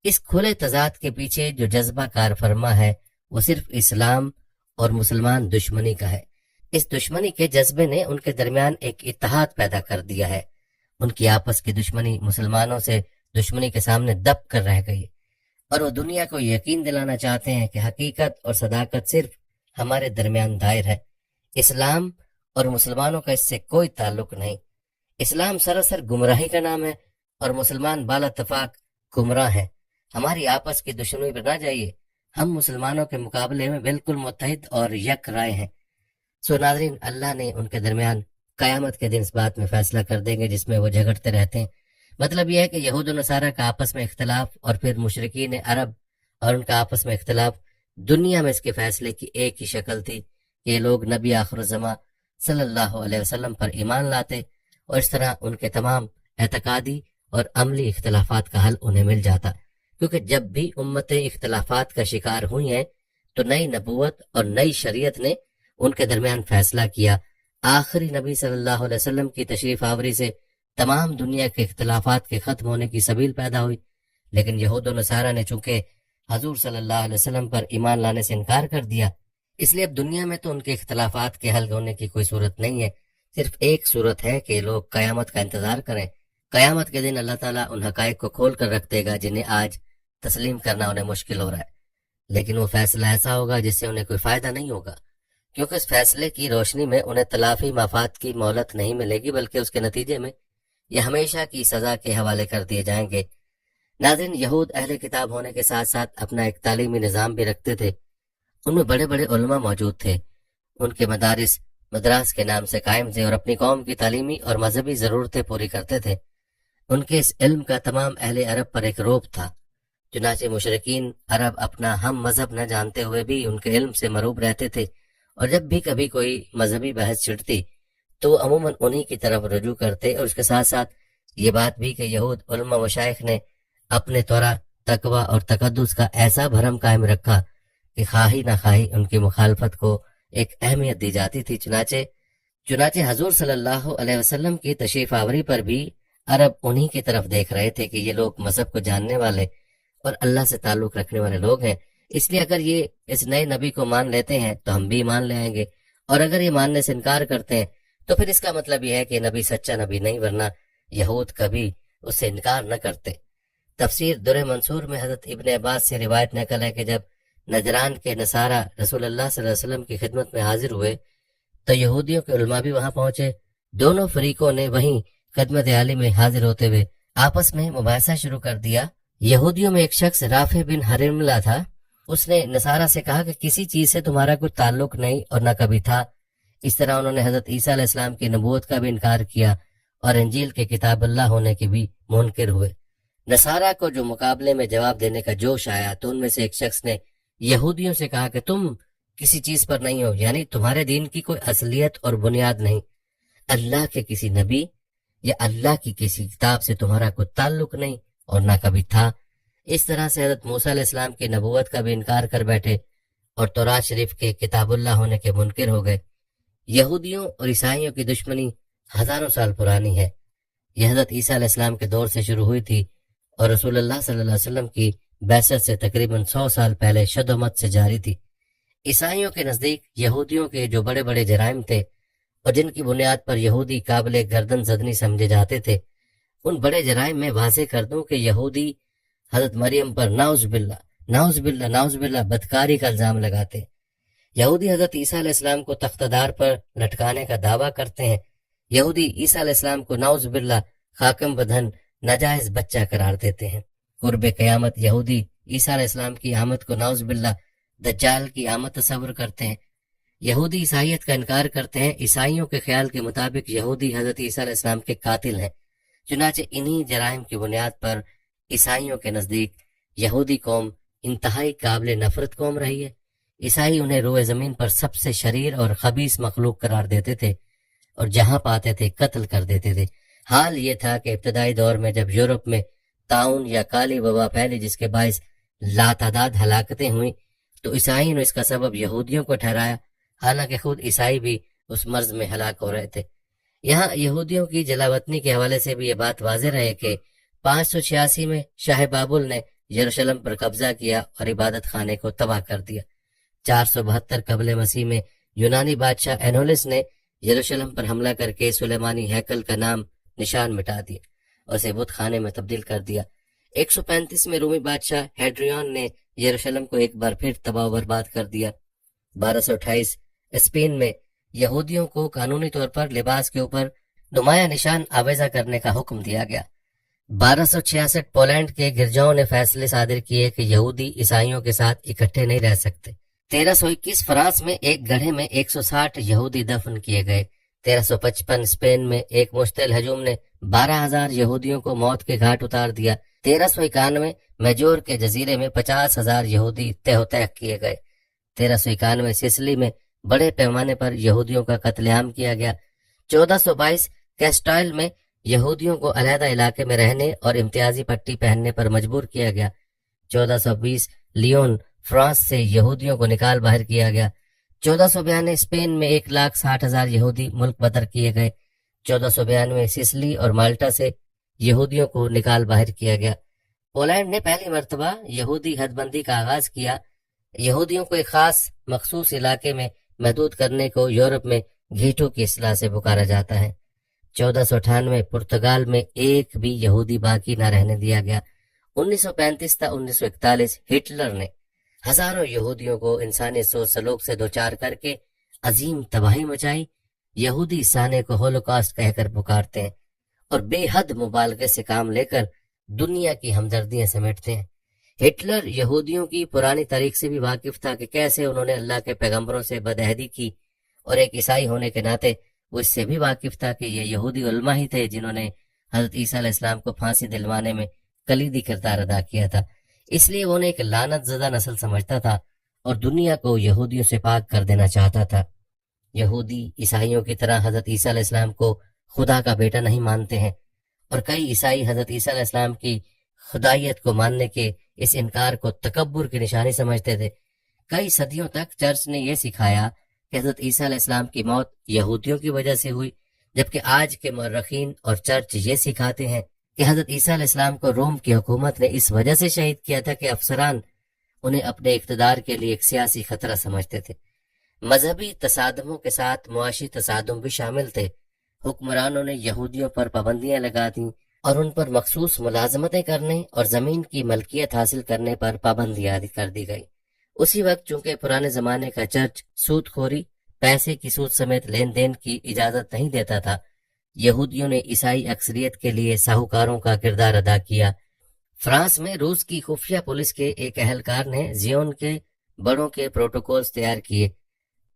اس کھلے تضاد کے پیچھے جو جذبہ کار فرما ہے وہ صرف اسلام اور مسلمان دشمنی کا ہے۔ اس دشمنی کے جذبے نے ان کے درمیان ایک اتحاد پیدا کر دیا ہے۔ ان کی آپس کی دشمنی مسلمانوں سے دشمنی کے سامنے دب کر رہ گئی، اور وہ دنیا کو یقین دلانا چاہتے ہیں کہ حقیقت اور صداقت صرف ہمارے درمیان دائر ہے۔ اسلام اور مسلمانوں کا اس سے کوئی تعلق نہیں۔ اسلام سراسر گمراہی کا نام ہے اور مسلمان بالا اتفاق گمراہ ہیں۔ ہماری آپس کی دشمنی پر نہ جائیے، ہم مسلمانوں کے مقابلے میں بالکل متحد اور یک رائے ہیں۔ سو ناظرین، اللہ نے ان کے درمیان قیامت کے دن اس بات میں فیصلہ کر دیں گے جس میں وہ جھگڑتے رہتے ہیں۔ مطلب یہ ہے کہ یہود و نصارہ کا آپس میں اختلاف اور پھر مشرکین عرب اور ان کا آپس میں اختلاف، دنیا میں اس کے فیصلے کی ایک ہی شکل تھی کہ یہ لوگ نبی آخر الزماں صلی اللہ علیہ وسلم پر ایمان لاتے اور اس طرح ان کے تمام اعتقادی اور عملی اختلافات کا حل انہیں مل جاتا، کیونکہ جب بھی امتیں اختلافات کا شکار ہوئی ہیں تو نئی نبوت اور نئی شریعت نے ان کے درمیان فیصلہ کیا۔ آخری نبی صلی اللہ علیہ وسلم کی تشریف آوری سے تمام دنیا کے اختلافات کے ختم ہونے کی سبیل پیدا ہوئی، لیکن یہود و نصارہ نے چونکہ حضور صلی اللہ علیہ وسلم پر ایمان لانے سے انکار کر دیا، اس لیے اب دنیا میں تو ان کے اختلافات کے حل ہونے کی کوئی صورت نہیں ہے۔ صرف ایک صورت ہے کہ لوگ قیامت کا انتظار کریں۔ قیامت کے دن اللہ تعالیٰ ان حقائق کو کھول کر رکھ دے گا جنہیں آج تسلیم کرنا انہیں مشکل ہو رہا ہے، لیکن وہ فیصلہ ایسا ہوگا جس سے انہیں کوئی فائدہ نہیں ہوگا، کیونکہ اس فیصلے کی روشنی میں انہیں تلافی مفاد کی مہلت نہیں ملے گی، بلکہ اس کے نتیجے میں یہ ہمیشہ کی سزا کے حوالے کر دیے جائیں گے۔ ناظرین، یہود اہل کتاب ہونے کے ساتھ ساتھ اپنا ایک تعلیمی نظام بھی رکھتے تھے۔ ان میں بڑے بڑے علماء موجود تھے، ان کے مدراس کے نام سے قائم تھے اور اپنی قوم کی تعلیمی اور مذہبی ضرورتیں پوری کرتے تھے۔ ان کے اس علم کا تمام اہل عرب پر ایک رعب تھا، چنانچہ مشرکین عرب اپنا ہم مذہب نہ جانتے ہوئے بھی ان کے علم سے مروب رہتے تھے، اور جب بھی کبھی کوئی مذہبی بحث چھڑتی تو وہ عموماً انہی کی طرف رجوع کرتے، اور اس کے ساتھ ساتھ یہ بات بھی کہ یہود علماء مشائخ نے اپنے تورا تقوی اور تقدس کا ایسا بھرم قائم رکھا کہ خواہی نہ خواہی ان کی مخالفت کو ایک اہمیت دی جاتی تھی۔ چنانچہ حضور صلی اللہ علیہ وسلم کی تشریف آوری پر بھی عرب انہی کی طرف دیکھ رہے تھے کہ یہ لوگ مذہب کو جاننے والے اور اللہ سے تعلق رکھنے والے لوگ ہیں، اس لیے اگر یہ اس نئے نبی کو مان لیتے ہیں تو ہم بھی مان لے آئیں گے، اور اگر یہ ماننے سے انکار کرتے ہیں تو پھر اس کا مطلب یہ ہے کہ نبی سچا نبی نہیں، ورنہ یہود کبھی اس سے انکار نہ کرتے۔ تفسیر در منصور میں حضرت ابن عباس سے روایت نقل ہے کہ جب نجران کے نصارہ رسول اللہ صلی اللہ علیہ وسلم کی خدمت میں حاضر ہوئے تو یہودیوں کے علماء بھی وہاں پہنچے۔ دونوں فریقوں نے وہیں خدمت عالی میں حاضر ہوتے ہوئے آپس میں مباحثہ شروع کر دیا۔ یہودیوں میں ایک شخص رافع بن حرملہ تھا، اس نے نصارہ سے کہا کہ کسی چیز سے تمہارا کوئی تعلق نہیں اور نہ کبھی تھا۔ اس طرح انہوں نے حضرت عیسیٰ علیہ السلام کی نبوت کا بھی انکار کیا اور انجیل کے کتاب اللہ ہونے کے بھی منکر ہوئے۔ نصارہ کو جو مقابلے میں جواب دینے کا جوش آیا تو ان میں سے ایک شخص نے یہودیوں سے کہا کہ تم کسی چیز پر نہیں ہو، یعنی تمہارے دین کی کوئی اصلیت اور بنیاد نہیں، اللہ کے کسی نبی یا اللہ کی کسی کتاب سے تمہارا کوئی تعلق نہیں اور نہ کبھی تھا۔ اس طرح سے حضرت موسیٰ علیہ السلام کی نبوت کا بھی انکار کر بیٹھے اور تورات شریف کے کتاب اللہ ہونے کے منکر ہو گئے۔ یہودیوں اور عیسائیوں کی دشمنی ہزاروں سال پرانی ہے، یہ حضرت عیسیٰ علیہ السلام کے دور سے شروع ہوئی تھی اور رسول اللہ صلی اللہ علیہ وسلم کی بعثت سے تقریباً 100 سال پہلے شد و مت سے جاری تھی۔ عیسائیوں کے نزدیک یہودیوں کے جو بڑے بڑے جرائم تھے اور جن کی بنیاد پر یہودی قابل گردن زدنی سمجھے جاتے تھے، ان بڑے جرائم میں واضح کر دوں کہ یہودی حضرت مریم پر نعوذ باللہ بدکاری کا الزام لگاتے ہیں۔ یہودی حضرت عیسیٰ علیہ السلام کو تختہ دار پر لٹکانے کا دعویٰ کرتے ہیں۔ یہودی عیسیٰ علیہ السلام کو نعوذ باللہ خاکم بدہن ناجائز بچہ قرار دیتے ہیں۔ قرب قیامت یہودی عیسیٰ علیہ السلام کی آمد کو نعوذ باللہ دجال کی آمد تصور کرتے ہیں۔ یہودی عیسائیت کا انکار کرتے ہیں۔ عیسائیوں کے خیال کے مطابق یہودی حضرت عیسیٰ علیہ السلام کے قاتل ہیں۔ چنانچہ انہی جرائم کی بنیاد پر عیسائیوں کے نزدیک یہودی قوم انتہائی قابل نفرت قوم رہی ہے۔ عیسائی انہیں روئے زمین پر سب سے شریر اور خبیث مخلوق قرار دیتے تھے اور جہاں پاتے تھے قتل کر دیتے تھے۔ حال یہ تھا کہ ابتدائی دور میں جب یورپ میں طاعون یا کالی وبا پھیلی جس کے باعث لاتعداد ہلاکتیں ہوئیں تو عیسائیوں نے اس کا سبب یہودیوں کو ٹھہرایا، حالانکہ خود عیسائی بھی اس مرض میں ہلاک ہو رہے تھے۔ یہاں یہودیوں کی جلاوطنی کے حوالے سے بھی یہ بات واضح رہے کہ 586 میں شاہ بابل نے یروشلم پر قبضہ کیا اور عبادت خانے کو تباہ کر دیا۔ 472 قبل مسیح میں یونانی بادشاہ اینولس نے یروشلم پر حملہ کر کے سلیمانی ہیکل کا نام نشان مٹا دیا اور اسے بت خانے میں تبدیل کر دیا۔ 135 میں رومی بادشاہ ہیڈریون نے یروشلم کو ایک بار پھر تباہ و برباد کر دیا۔ 1228 اسپین میں یہودیوں کو قانونی طور پر لباس کے اوپر نمایاں نشان آویزہ کرنے کا حکم دیا گیا۔ 1266 پولینڈ کے گرجاؤں نے فیصلے صادر کیے کہ یہودی عیسائیوں کے ساتھ اکٹھے نہیں رہ سکتے۔ 1321 فرانس میں ایک گڑھے میں 160 یہودی دفن کیے گئے۔ 1355 اسپین میں ایک مشتعل ہجوم نے 12,000 یہودیوں کو موت کے گھاٹ اتار دیا۔ 1391 میجور کے جزیرے میں 50,000 یہودی تہ و تیق کیے گئے۔ 1391 سسلی میں بڑے پیمانے پر یہودیوں کا قتل عام کیا گیا۔ 1422 کیسٹائل میں یہودیوں کو علیحدہ علاقے میں رہنے اور امتیازی پٹی پہننے پر مجبور کیا گیا۔ 1420 لیون فرانس سے یہودیوں کو نکال باہر کیا گیا۔ 1492 اسپین میں 1,60,000 یہودی ملک بدر کیے گئے۔ 1492 سسلی اور مالٹا سے یہودیوں کو نکال باہر کیا گیا۔ پولینڈ نے پہلی مرتبہ یہودی حد بندی کا آغاز کیا۔ یہودیوں کو ایک خاص مخصوص علاقے میں محدود کرنے کو یورپ میں گھیٹو کی اصطلاح سے پکارا جاتا ہے۔ 1498 پرتگال میں ایک بھی یہودی باقی نہ رہنے دیا گیا۔ 1935 تا 1941 ہٹلر نے ہزاروں یہودیوں کو انسانی سوچ سلوک سے دوچار کر کے عظیم تباہی مچائی۔ یہودی سانے کو ہولوکاسٹ کہہ کر پکارتے ہیں اور بے حد مبالغے سے کام لے کر دنیا کی ہمدردیاں سمیٹتے ہیں۔ ہٹلر یہودیوں کی پرانی تاریخ سے بھی واقف تھا کہ کیسے انہوں نے اللہ کے پیغمبروں سے بدعہدی کی، اور ایک عیسائی ہونے کے ناطے وہ اس سے بھی واقف تھا کہ یہ یہودی علماء ہی تھے جنہوں نے حضرت عیسیٰ علیہ السلام کو پھانسی دلوانے میں کلیدی کردار ادا کیا تھا۔ اس لیے وہ انہیں ایک لعنت زدہ نسل سمجھتا تھا اور دنیا کو یہودیوں سے پاک کر دینا چاہتا تھا۔ یہودی عیسائیوں کی طرح حضرت عیسیٰ علیہ السلام کو خدا کا بیٹا نہیں مانتے ہیں، اور کئی عیسائی حضرت عیسیٰ علیہ السلام کی خدائیت کو ماننے کے اس انکار کو تکبر کی نشانی سمجھتے تھے۔ کئی صدیوں تک چرچ نے یہ سکھایا کہ حضرت عیسیٰ علیہ السلام کی موت یہودیوں کی وجہ سے ہوئی، جبکہ آج کے مورخین اور چرچ یہ سکھاتے ہیں کہ حضرت عیسیٰ علیہ السلام کو روم کی حکومت نے اس وجہ سے شہید کیا تھا کہ افسران انہیں اپنے اقتدار کے لیے ایک سیاسی خطرہ سمجھتے تھے۔ مذہبی تصادموں کے ساتھ معاشی تصادم بھی شامل تھے۔ حکمرانوں نے یہودیوں پر پابندیاں لگا دیں اور ان پر مخصوص ملازمتیں کرنے اور زمین کی ملکیت حاصل کرنے پر پابندی عائد کر دی گئی۔ اسی وقت چونکہ پرانے زمانے کا چرچ سود خوری، پیسے کی سود سمیت لین دین کی اجازت نہیں دیتا تھا، یہودیوں نے عیسائی اکثریت کے لیے ساہوکاروں کا کردار ادا کیا۔ فرانس میں روس کی خفیہ پولیس کے ایک اہلکار نے زیون کے بڑوں کے پروٹوکولز تیار کیے۔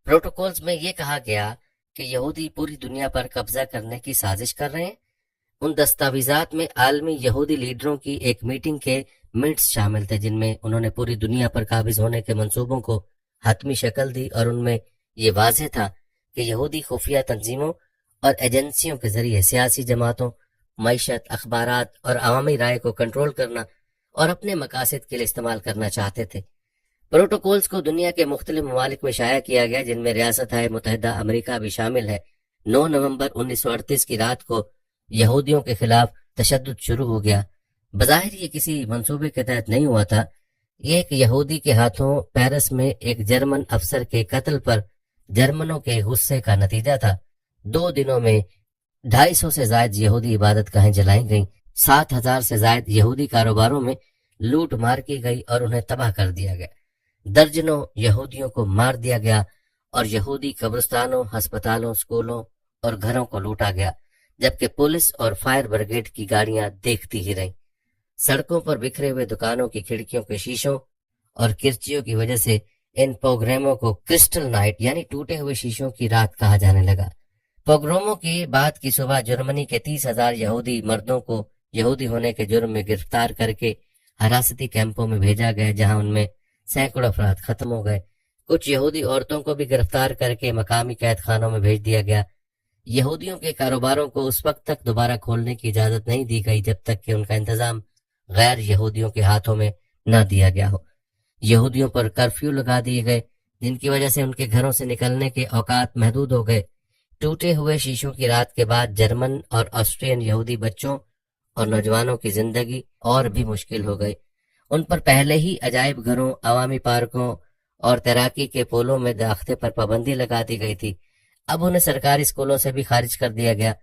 پروٹوکولز میں یہ کہا گیا کہ یہودی پوری دنیا پر قبضہ کرنے کی سازش کر رہے ہیں۔ ان دستاویزات میں عالمی یہودی لیڈروں کی ایک میٹنگ کے منٹس شامل تھے جن میں انہوں نے پوری دنیا پر قابض ہونے کے منصوبوں کو حتمی شکل دی، اور ان میں یہ واضح تھا کہ یہودی خفیہ تنظیموں اور ایجنسیوں کے ذریعے سیاسی جماعتوں، معیشت، اخبارات اور عوامی رائے کو کنٹرول کرنا اور اپنے مقاصد کے لیے استعمال کرنا چاہتے تھے۔ پروٹوکولز کو دنیا کے مختلف ممالک میں شائع کیا گیا، جن میں ریاستہائے متحدہ امریکہ بھی شامل ہے۔ 9 نومبر 1938 کی رات کو یہودیوں کے خلاف تشدد شروع ہو گیا۔ بظاہر یہ کسی منصوبے کے تحت نہیں ہوا تھا، یہ ایک یہودی کے ہاتھوں پیرس میں ایک جرمن افسر کے قتل پر جرمنوں کے غصے کا نتیجہ تھا۔ 2 دنوں میں 250 سے زائد یہودی عبادت گاہیں جلائیں گئیں، 7,000 سے زائد یہودی کاروباروں میں لوٹ مار کی گئی اور انہیں تباہ کر دیا گیا۔ درجنوں یہودیوں کو مار دیا گیا اور یہودی قبرستانوں، ہسپتالوں، اسکولوں اور گھروں کو لوٹا گیا، جبکہ پولیس اور فائر بریگیڈ کی گاڑیاں دیکھتی ہی رہیں۔ سڑکوں پر بکھرے ہوئے دکانوں کی کھڑکیوں کے شیشوں اور کرچیوں کی وجہ سے ان پوگریموں کو کرسٹل نائٹ یعنی ٹوٹے ہوئے شیشوں کی رات کہا جانے لگا۔ پوگروموں کے بعد کی صبح جرمنی کے 30,000 یہودی مردوں کو یہودی ہونے کے جرم میں گرفتار کر کے حراستی کیمپوں میں بھیجا گیا، جہاں ان میں سینکڑوں افراد ختم ہو گئے۔ کچھ یہودی عورتوں کو بھی گرفتار کر کے مقامی قید خانوں میں بھیج دیا گیا۔ یہودیوں کے کاروباروں کو اس وقت تک دوبارہ کھولنے کی اجازت نہیں دی گئی جب تک کہ ان کا انتظام غیر یہودیوں کے ہاتھوں میں نہ دیا گیا ہو۔ یہودیوں پر کرفیو لگا دیے گئے، جن کی وجہ سے ان کے گھروں سے نکلنے کے اوقات محدود ہو گئے۔ ٹوٹے ہوئے شیشوں کی رات کے بعد جرمن اور آسٹرین یہودی بچوں اور نوجوانوں کی زندگی اور بھی مشکل ہو گئی۔ ان پر پہلے ہی عجائب گھروں، عوامی پارکوں اور تیراکی کے پولوں میں داخلے پر پابندی لگا دی گئی تھی۔ اب انہیں سرکاری اسکولوں سے بھی خارج کر دیا گیا۔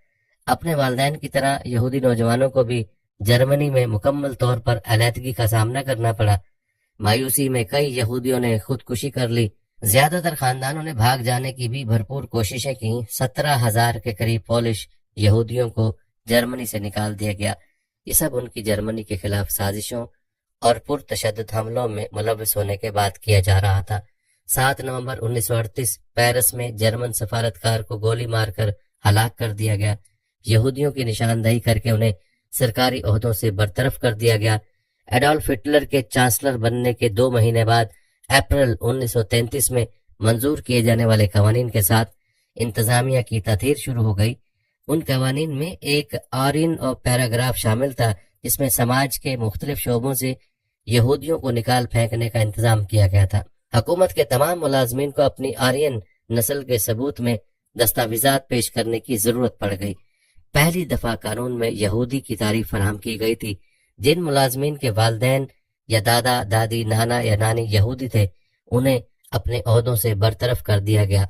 اپنے والدین کی طرح یہودی نوجوانوں کو بھی جرمنی میں مکمل طور پر علیحدگی کا سامنا کرنا پڑا۔ مایوسی میں کئی یہودیوں نے خودکشی کر لی۔ زیادہ تر خاندانوں نے بھاگ جانے کی بھی بھرپور کوششیں کی۔ 17,000 کے قریب پولش یہودیوں کو جرمنی سے نکال دیا گیا۔ یہ سب ان کی جرمنی کے خلاف سازشوں اور پرتشدد حملوں میں ملوث ہونے کے بعد کیا جا رہا تھا۔ 7 نومبر 1938 پیرس میں جرمن سفارتکار کو گولی مار کر ہلاک کر دیا گیا۔ یہودیوں کی نشاندہی کر کے انہیں سرکاری عہدوں سے برطرف کر دیا گیا۔ ایڈولف ہٹلر کے چانسلر بننے کے 2 مہینے بعد اپریل 1933 میں منظور کیے جانے والے قوانین کے ساتھ انتظامیہ کی تطہیر شروع ہو گئی۔ ان قوانین میں ایک آرین اور پیراگراف شامل تھا جس میں سماج کے مختلف شعبوں سے یہودیوں کو نکال پھینکنے کا انتظام کیا گیا تھا۔ حکومت کے تمام ملازمین کو اپنی آرین نسل کے ثبوت میں دستاویزات پیش کرنے کی ضرورت پڑ گئی۔ پہلی دفعہ قانون میں یہودی کی تعریف فراہم کی گئی تھی۔ جن ملازمین کے والدین یا دادا دادی نانا یا نانی یہودی تھے انہیں اپنے عہدوں سے برطرف کر دیا گیا۔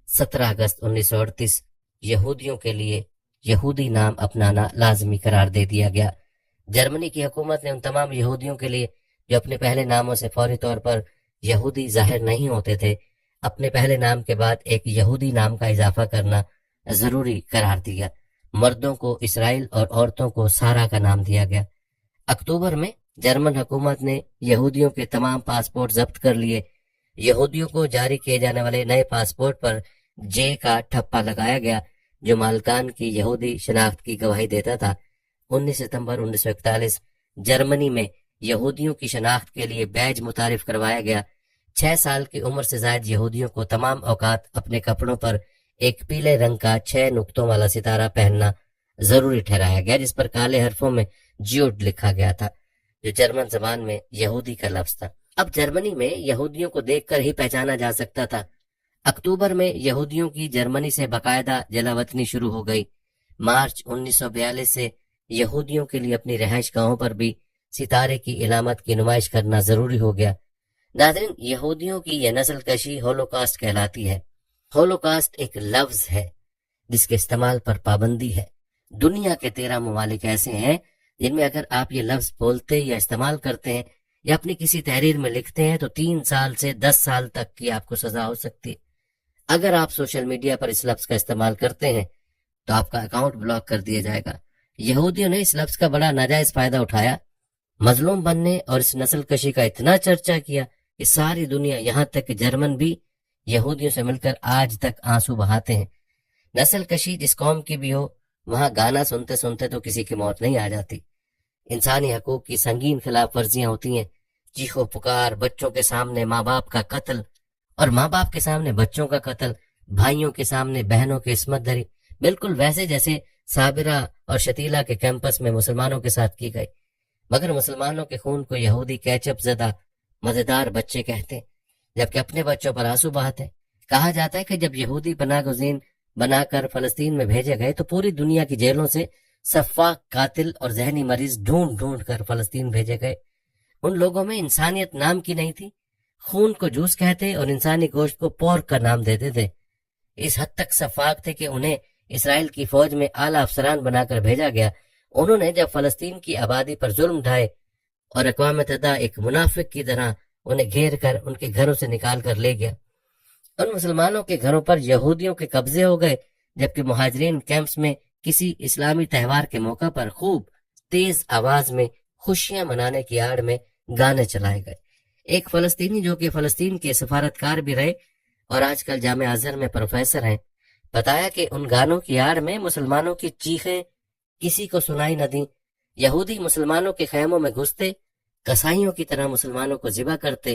17 اگست 1938 یہودیوں کے لیے یہودی نام اپنانا لازمی قرار دے دیا گیا۔ جرمنی کی حکومت نے ان تمام یہودیوں کے لیے جو اپنے پہلے ناموں سے فوری طور پر یہودی ظاہر نہیں ہوتے تھے، اپنے پہلے نام کے بعد ایک یہودی نام کا اضافہ کرنا ضروری قرار دیا۔ مردوں کو اسرائیل اور عورتوں کو سارا کا نام دیا گیا۔ اکتوبر میں جرمن حکومت نے یہودیوں کے تمام پاسپورٹ ضبط کر لیے۔ یہودیوں کو جاری کیے جانے والے نئے پاسپورٹ پر جے کا ٹھپا لگایا گیا جو مالکان کی یہودی شناخت کی گواہی دیتا تھا۔ 19 ستمبر 1941 جرمنی میں یہودیوں کی شناخت کے لیے بیج متعارف کروایا گیا۔ 6 سال کی عمر سے زائد یہودیوں کو تمام اوقات اپنے کپڑوں پر ایک پیلے رنگ کا 6 نقطوں والا ستارہ پہننا ضروری ٹھہرایا گیا جس پر کالے حرفوں میں جیوڈ لکھا گیا تھا جو جرمن زبان میں یہودی کا لفظ تھا۔ اب جرمنی میں یہودیوں کو دیکھ کر ہی پہچانا جا سکتا تھا۔ اکتوبر میں یہودیوں کی جرمنی سے باقاعدہ جلاوطنی شروع ہو گئی۔ مارچ 1942 سے یہودیوں کے لیے اپنی رہائش گاہوں پر بھی ستارے کی علامت کی نمائش کرنا ضروری ہو گیا۔ ناظرین، یہودیوں کی یہ نسل کشی ہولوکاسٹ کہلاتی ہے۔ ہولوکاسٹ ایک لفظ ہے جس کے استعمال پر پابندی ہے۔ دنیا کے 13 ممالک ایسے ہیں جن میں اگر آپ یہ لفظ بولتے یا استعمال کرتے ہیں یا اپنی کسی تحریر میں لکھتے ہیں تو 3 سال سے 10 سال تک کی آپ کو سزا ہو سکتی ہے۔ اگر آپ سوشل میڈیا پر اس لفظ کا استعمال کرتے ہیں تو آپ کا اکاؤنٹ بلاک کر دیا جائے گا۔ یہودیوں نے اس لفظ کا بڑا ناجائز فائدہ اٹھایا، مظلوم بننے اور اس نسل کشی کا اتنا چرچا کیا کہ ساری دنیا یہاں تک کہ جرمن بھی یہودیوں سے مل کر آج تک آنسو بہاتے ہیں۔ نسل کشی جس قوم کی بھی ہو وہاں گانا سنتے سنتے تو کسی کی موت نہیں آ جاتی۔ انسانی حقوق کی سنگین خلاف ورزیاں ہوتی ہیں، چیخو پکار، بچوں کے سامنے ماں باپ کا قتل اور ماں باپ کے سامنے بچوں کا قتل، بھائیوں کے سامنے بہنوں کی عصمت دری، بالکل ویسے جیسے صابرہ اور شتیلا کے کیمپس میں مسلمانوں کے ساتھ کی گئی۔ مگر مسلمانوں کے خون کو یہودی کیچپ زدہ مزیدار بچے کہتے ہیں جبکہ اپنے بچوں پر آنسو بہاتے ہیں۔ کہا جاتا ہے کہ جب یہودی پناہ گزین بنا کر فلسطین میں بھیجے گئے تو پوری دنیا کی جیلوں سے سفاک قاتل اور ذہنی مریض ڈھونڈ ڈھونڈ کر فلسطین بھیجے گئے۔ ان لوگوں میں انسانیت نام کی نہیں تھی، خون کو جوس کہتے اور انسانی گوشت کو پورک کا نام دیتے تھے۔ اس حد تک سفاک تھے کہ انہیں اسرائیل کی فوج میں اعلیٰ افسران بنا کر بھیجا گیا۔ انہوں نے جب فلسطین کی آبادی پر ظلم ڈھائے اور اقوام متحدہ ایک منافق کی طرح انہیں گھیر کر ان کے گھروں سے نکال کر لے گیا۔ ان مسلمانوں کے گھروں پر یہودیوں کے قبضے ہو گئے جبکہ مہاجرین کیمپس میں کسی اسلامی تہوار کے موقع پر خوب تیز آواز میں خوشیاں منانے کی آڑ میں گانے چلائے گئے۔ ایک فلسطینی جو کہ فلسطین کے سفارتکار بھی رہے اور آج کل جامعہ ازہر میں پروفیسر ہیں، بتایا کہ ان گانوں کی آڑ میں مسلمانوں کی چیخیں کسی کو سنائی نہ دیں۔ یہودی مسلمانوں کے خیموں میں گھستے، کسائیوں کی طرح مسلمانوں کو ذبح کرتے،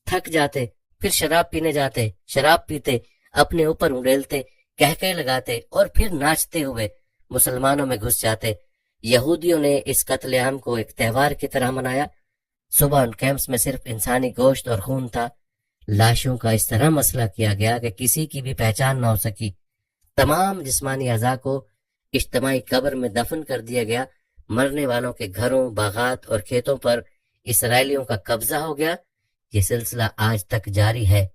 تھک جاتے، پھر شراب پینے جاتے، شراب پیتے، اپنے اوپر انڈیلتے، کہکے لگاتے اور پھر ناچتے ہوئے مسلمانوں میں گھس جاتے۔ یہودیوں نے اس قتل عام کو ایک تہوار کی طرح منایا۔ صبح ان کیمپس میں صرف انسانی گوشت اور خون تھا۔ لاشوں کا اس طرح مسئلہ کیا گیا کہ کسی کی بھی پہچان نہ ہو سکی۔ تمام جسمانی اعضاء کو اجتماعی قبر میں دفن کر دیا گیا۔ مرنے والوں کے گھروں، باغات اور کھیتوں پر اسرائیلیوں کا قبضہ ہو گیا۔ یہ سلسلہ آج تک جاری ہے۔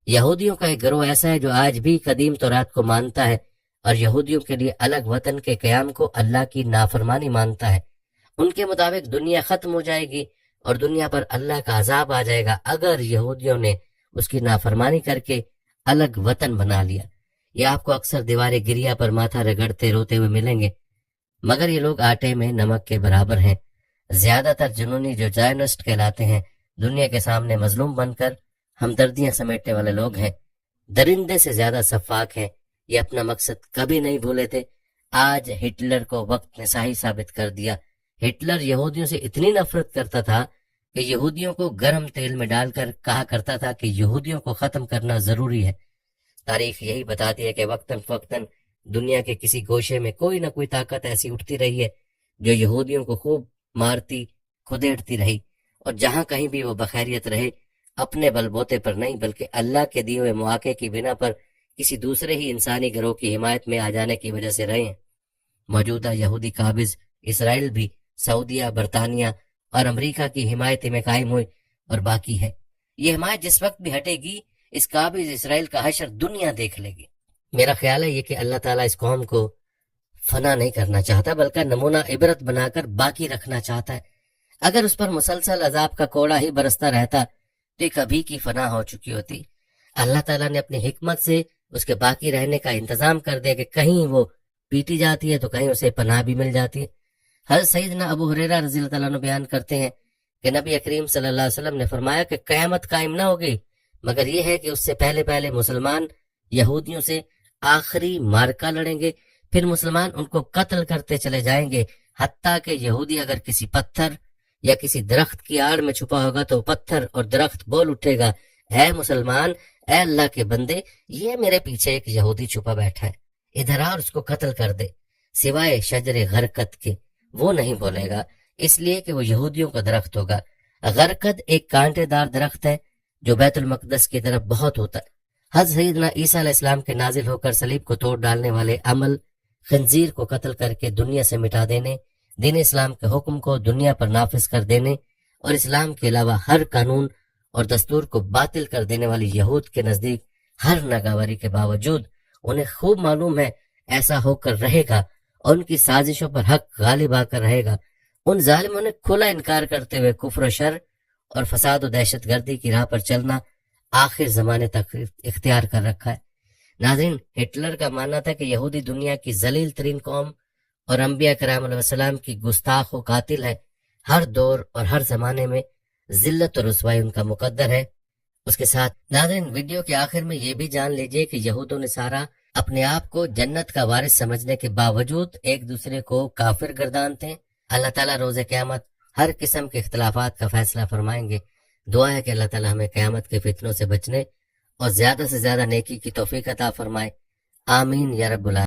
یہودیوں کا ایک گروہ ایسا ہے جو آج بھی قدیم تورات کو مانتا ہے اور یہودیوں کے لیے الگ وطن کے قیام کو اللہ کی نافرمانی مانتا ہے۔ ان کے مطابق دنیا ختم ہو جائے گی اور دنیا پر اللہ کا عذاب آ جائے گا اگر یہودیوں نے اس کی نافرمانی کر کے الگ وطن بنا لیا۔ یہ آپ کو اکثر دیوار گریا پر ماتھا رگڑتے روتے ہوئے ملیں گے، مگر یہ لوگ آٹے میں نمک کے برابر ہیں۔ زیادہ تر جنونی جو زائنسٹ کہلاتے ہیں، دنیا کے سامنے مظلوم بن کر ہمدردیاں سمیٹنے والے لوگ ہیں، درندے سے زیادہ شفاق ہیں۔ یہ اپنا مقصد کبھی نہیں بھولے تھے۔ آج ہٹلر کو وقت نے صحیح ثابت کر دیا۔ ہٹلر یہودیوں سے اتنی نفرت کرتا تھا کہ یہودیوں کو گرم تیل میں ڈال کر کہا کرتا تھا کہ یہودیوں کو ختم کرنا ضروری ہے۔ تاریخ یہی بتاتی ہے کہ وقتاً فوقتاً دنیا کے کسی گوشے میں کوئی نہ کوئی طاقت ایسی اٹھتی رہی ہے جو یہودیوں کو خوب مارتی کھدیڑتی رہی، اور جہاں کہیں بھی وہ بخیریت رہے، اپنے بل بوتے پر نہیں بلکہ اللہ کے دیے ہوئے مواقع کی بنا پر کسی دوسرے ہی انسانی گروہ کی حمایت میں آ جانے کی وجہ سے رہے ہیں۔ موجودہ یہودی قابض اسرائیل بھی سعودیہ، برطانیہ اور امریکہ کی حمایت میں قائم ہوئی اور باقی ہے۔ یہ حمایت جس وقت بھی ہٹے گی، اس قابض اسرائیل کا حشر دنیا دیکھ لے گی۔ میرا خیال ہے یہ کہ اللہ تعالیٰ اس قوم کو فنا نہیں کرنا چاہتا بلکہ نمونہ عبرت بنا کر باقی رکھنا چاہتا ہے۔ اگر اس پر مسلسل عذاب کا کوڑا ہی برستا رہتا تو یہ کبھی کی فنا ہو چکی ہوتی۔ اللہ تعالیٰ نے اپنی حکمت سے اس کے باقی رہنے کا انتظام کر دیا کہ کہیں وہ پیٹی جاتی ہے تو کہیں اسے پناہ بھی مل جاتی ہے۔ حضرت سیدنا ابو ہریرہ رضی اللہ تعالیٰ عنہ بیان کرتے ہیں کہ نبی کریم صلی اللہ علیہ وسلم نے فرمایا کہ قیامت قائم نہ ہوگی مگر یہ ہے کہ اس سے پہلے مسلمان یہودیوں سے آخری مارکا لڑیں گے، پھر مسلمان ان کو قتل کرتے چلے جائیں گے، حتیٰ کہ یہودی اگر کسی پتھر یا کسی درخت کی آڑ میں چھپا ہوگا تو پتھر اور درخت بول اٹھے گا، اے مسلمان، اے اللہ کے بندے، یہ میرے پیچھے ایک یہودی چھپا بیٹھا ہے، ادھر آ اور اس کو قتل کر دے، سوائے شجر غرقد کے۔ وہ نہیں بولے گا، اس لیے کہ وہ یہودیوں کا درخت ہوگا۔ غرقد ایک کانٹے دار درخت ہے جو بیت المقدس کی طرف بہت ہوتا ہے۔ حضرت سیدنا عیسیٰ علیہ السلام کے نازل ہو کر صلیب کو توڑ ڈالنے والے عمل خنزیر کو قتل کر کے دنیا سے مٹا دینے، دین اسلام کے حکم کو دنیا پر نافذ کر دینے اور اسلام کے علاوہ ہر قانون اور دستور کو باطل کر دینے والی یہود کے نزدیک ہر ناگواری کے باوجود انہیں خوب معلوم ہے ایسا ہو کر رہے گا اور ان کی سازشوں پر حق غالب آ کر رہے گا۔ ان ظالموں نے کھلا انکار کرتے ہوئے کفر و شر اور فساد و دہشت گردی کی راہ پر چلنا آخر زمانے تک اختیار کر رکھا ہے۔ ناظرین، ہٹلر کا ماننا تھا کہ یہودی دنیا کی ذلیل ترین قوم اور انبیاء کرام علیہ السلام کی گستاخ و قاتل ہے۔ ہر دور اور ہر زمانے میں ذلت اور رسوائی ان کا مقدر ہے۔ اس کے ساتھ ناظرین، ویڈیو کے آخر میں یہ بھی جان لیجئے کہ یہود و نصارہ اپنے آپ کو جنت کا وارث سمجھنے کے باوجود ایک دوسرے کو کافر گردانتے ہیں۔ اللہ تعالیٰ روز قیامت ہر قسم کے اختلافات کا فیصلہ فرمائیں گے۔ دعا ہے کہ اللہ تعالیٰ ہمیں قیامت کے فتنوں سے بچنے اور زیادہ سے زیادہ نیکی کی توفیق عطا فرمائے۔ آمین یا رب العالمین۔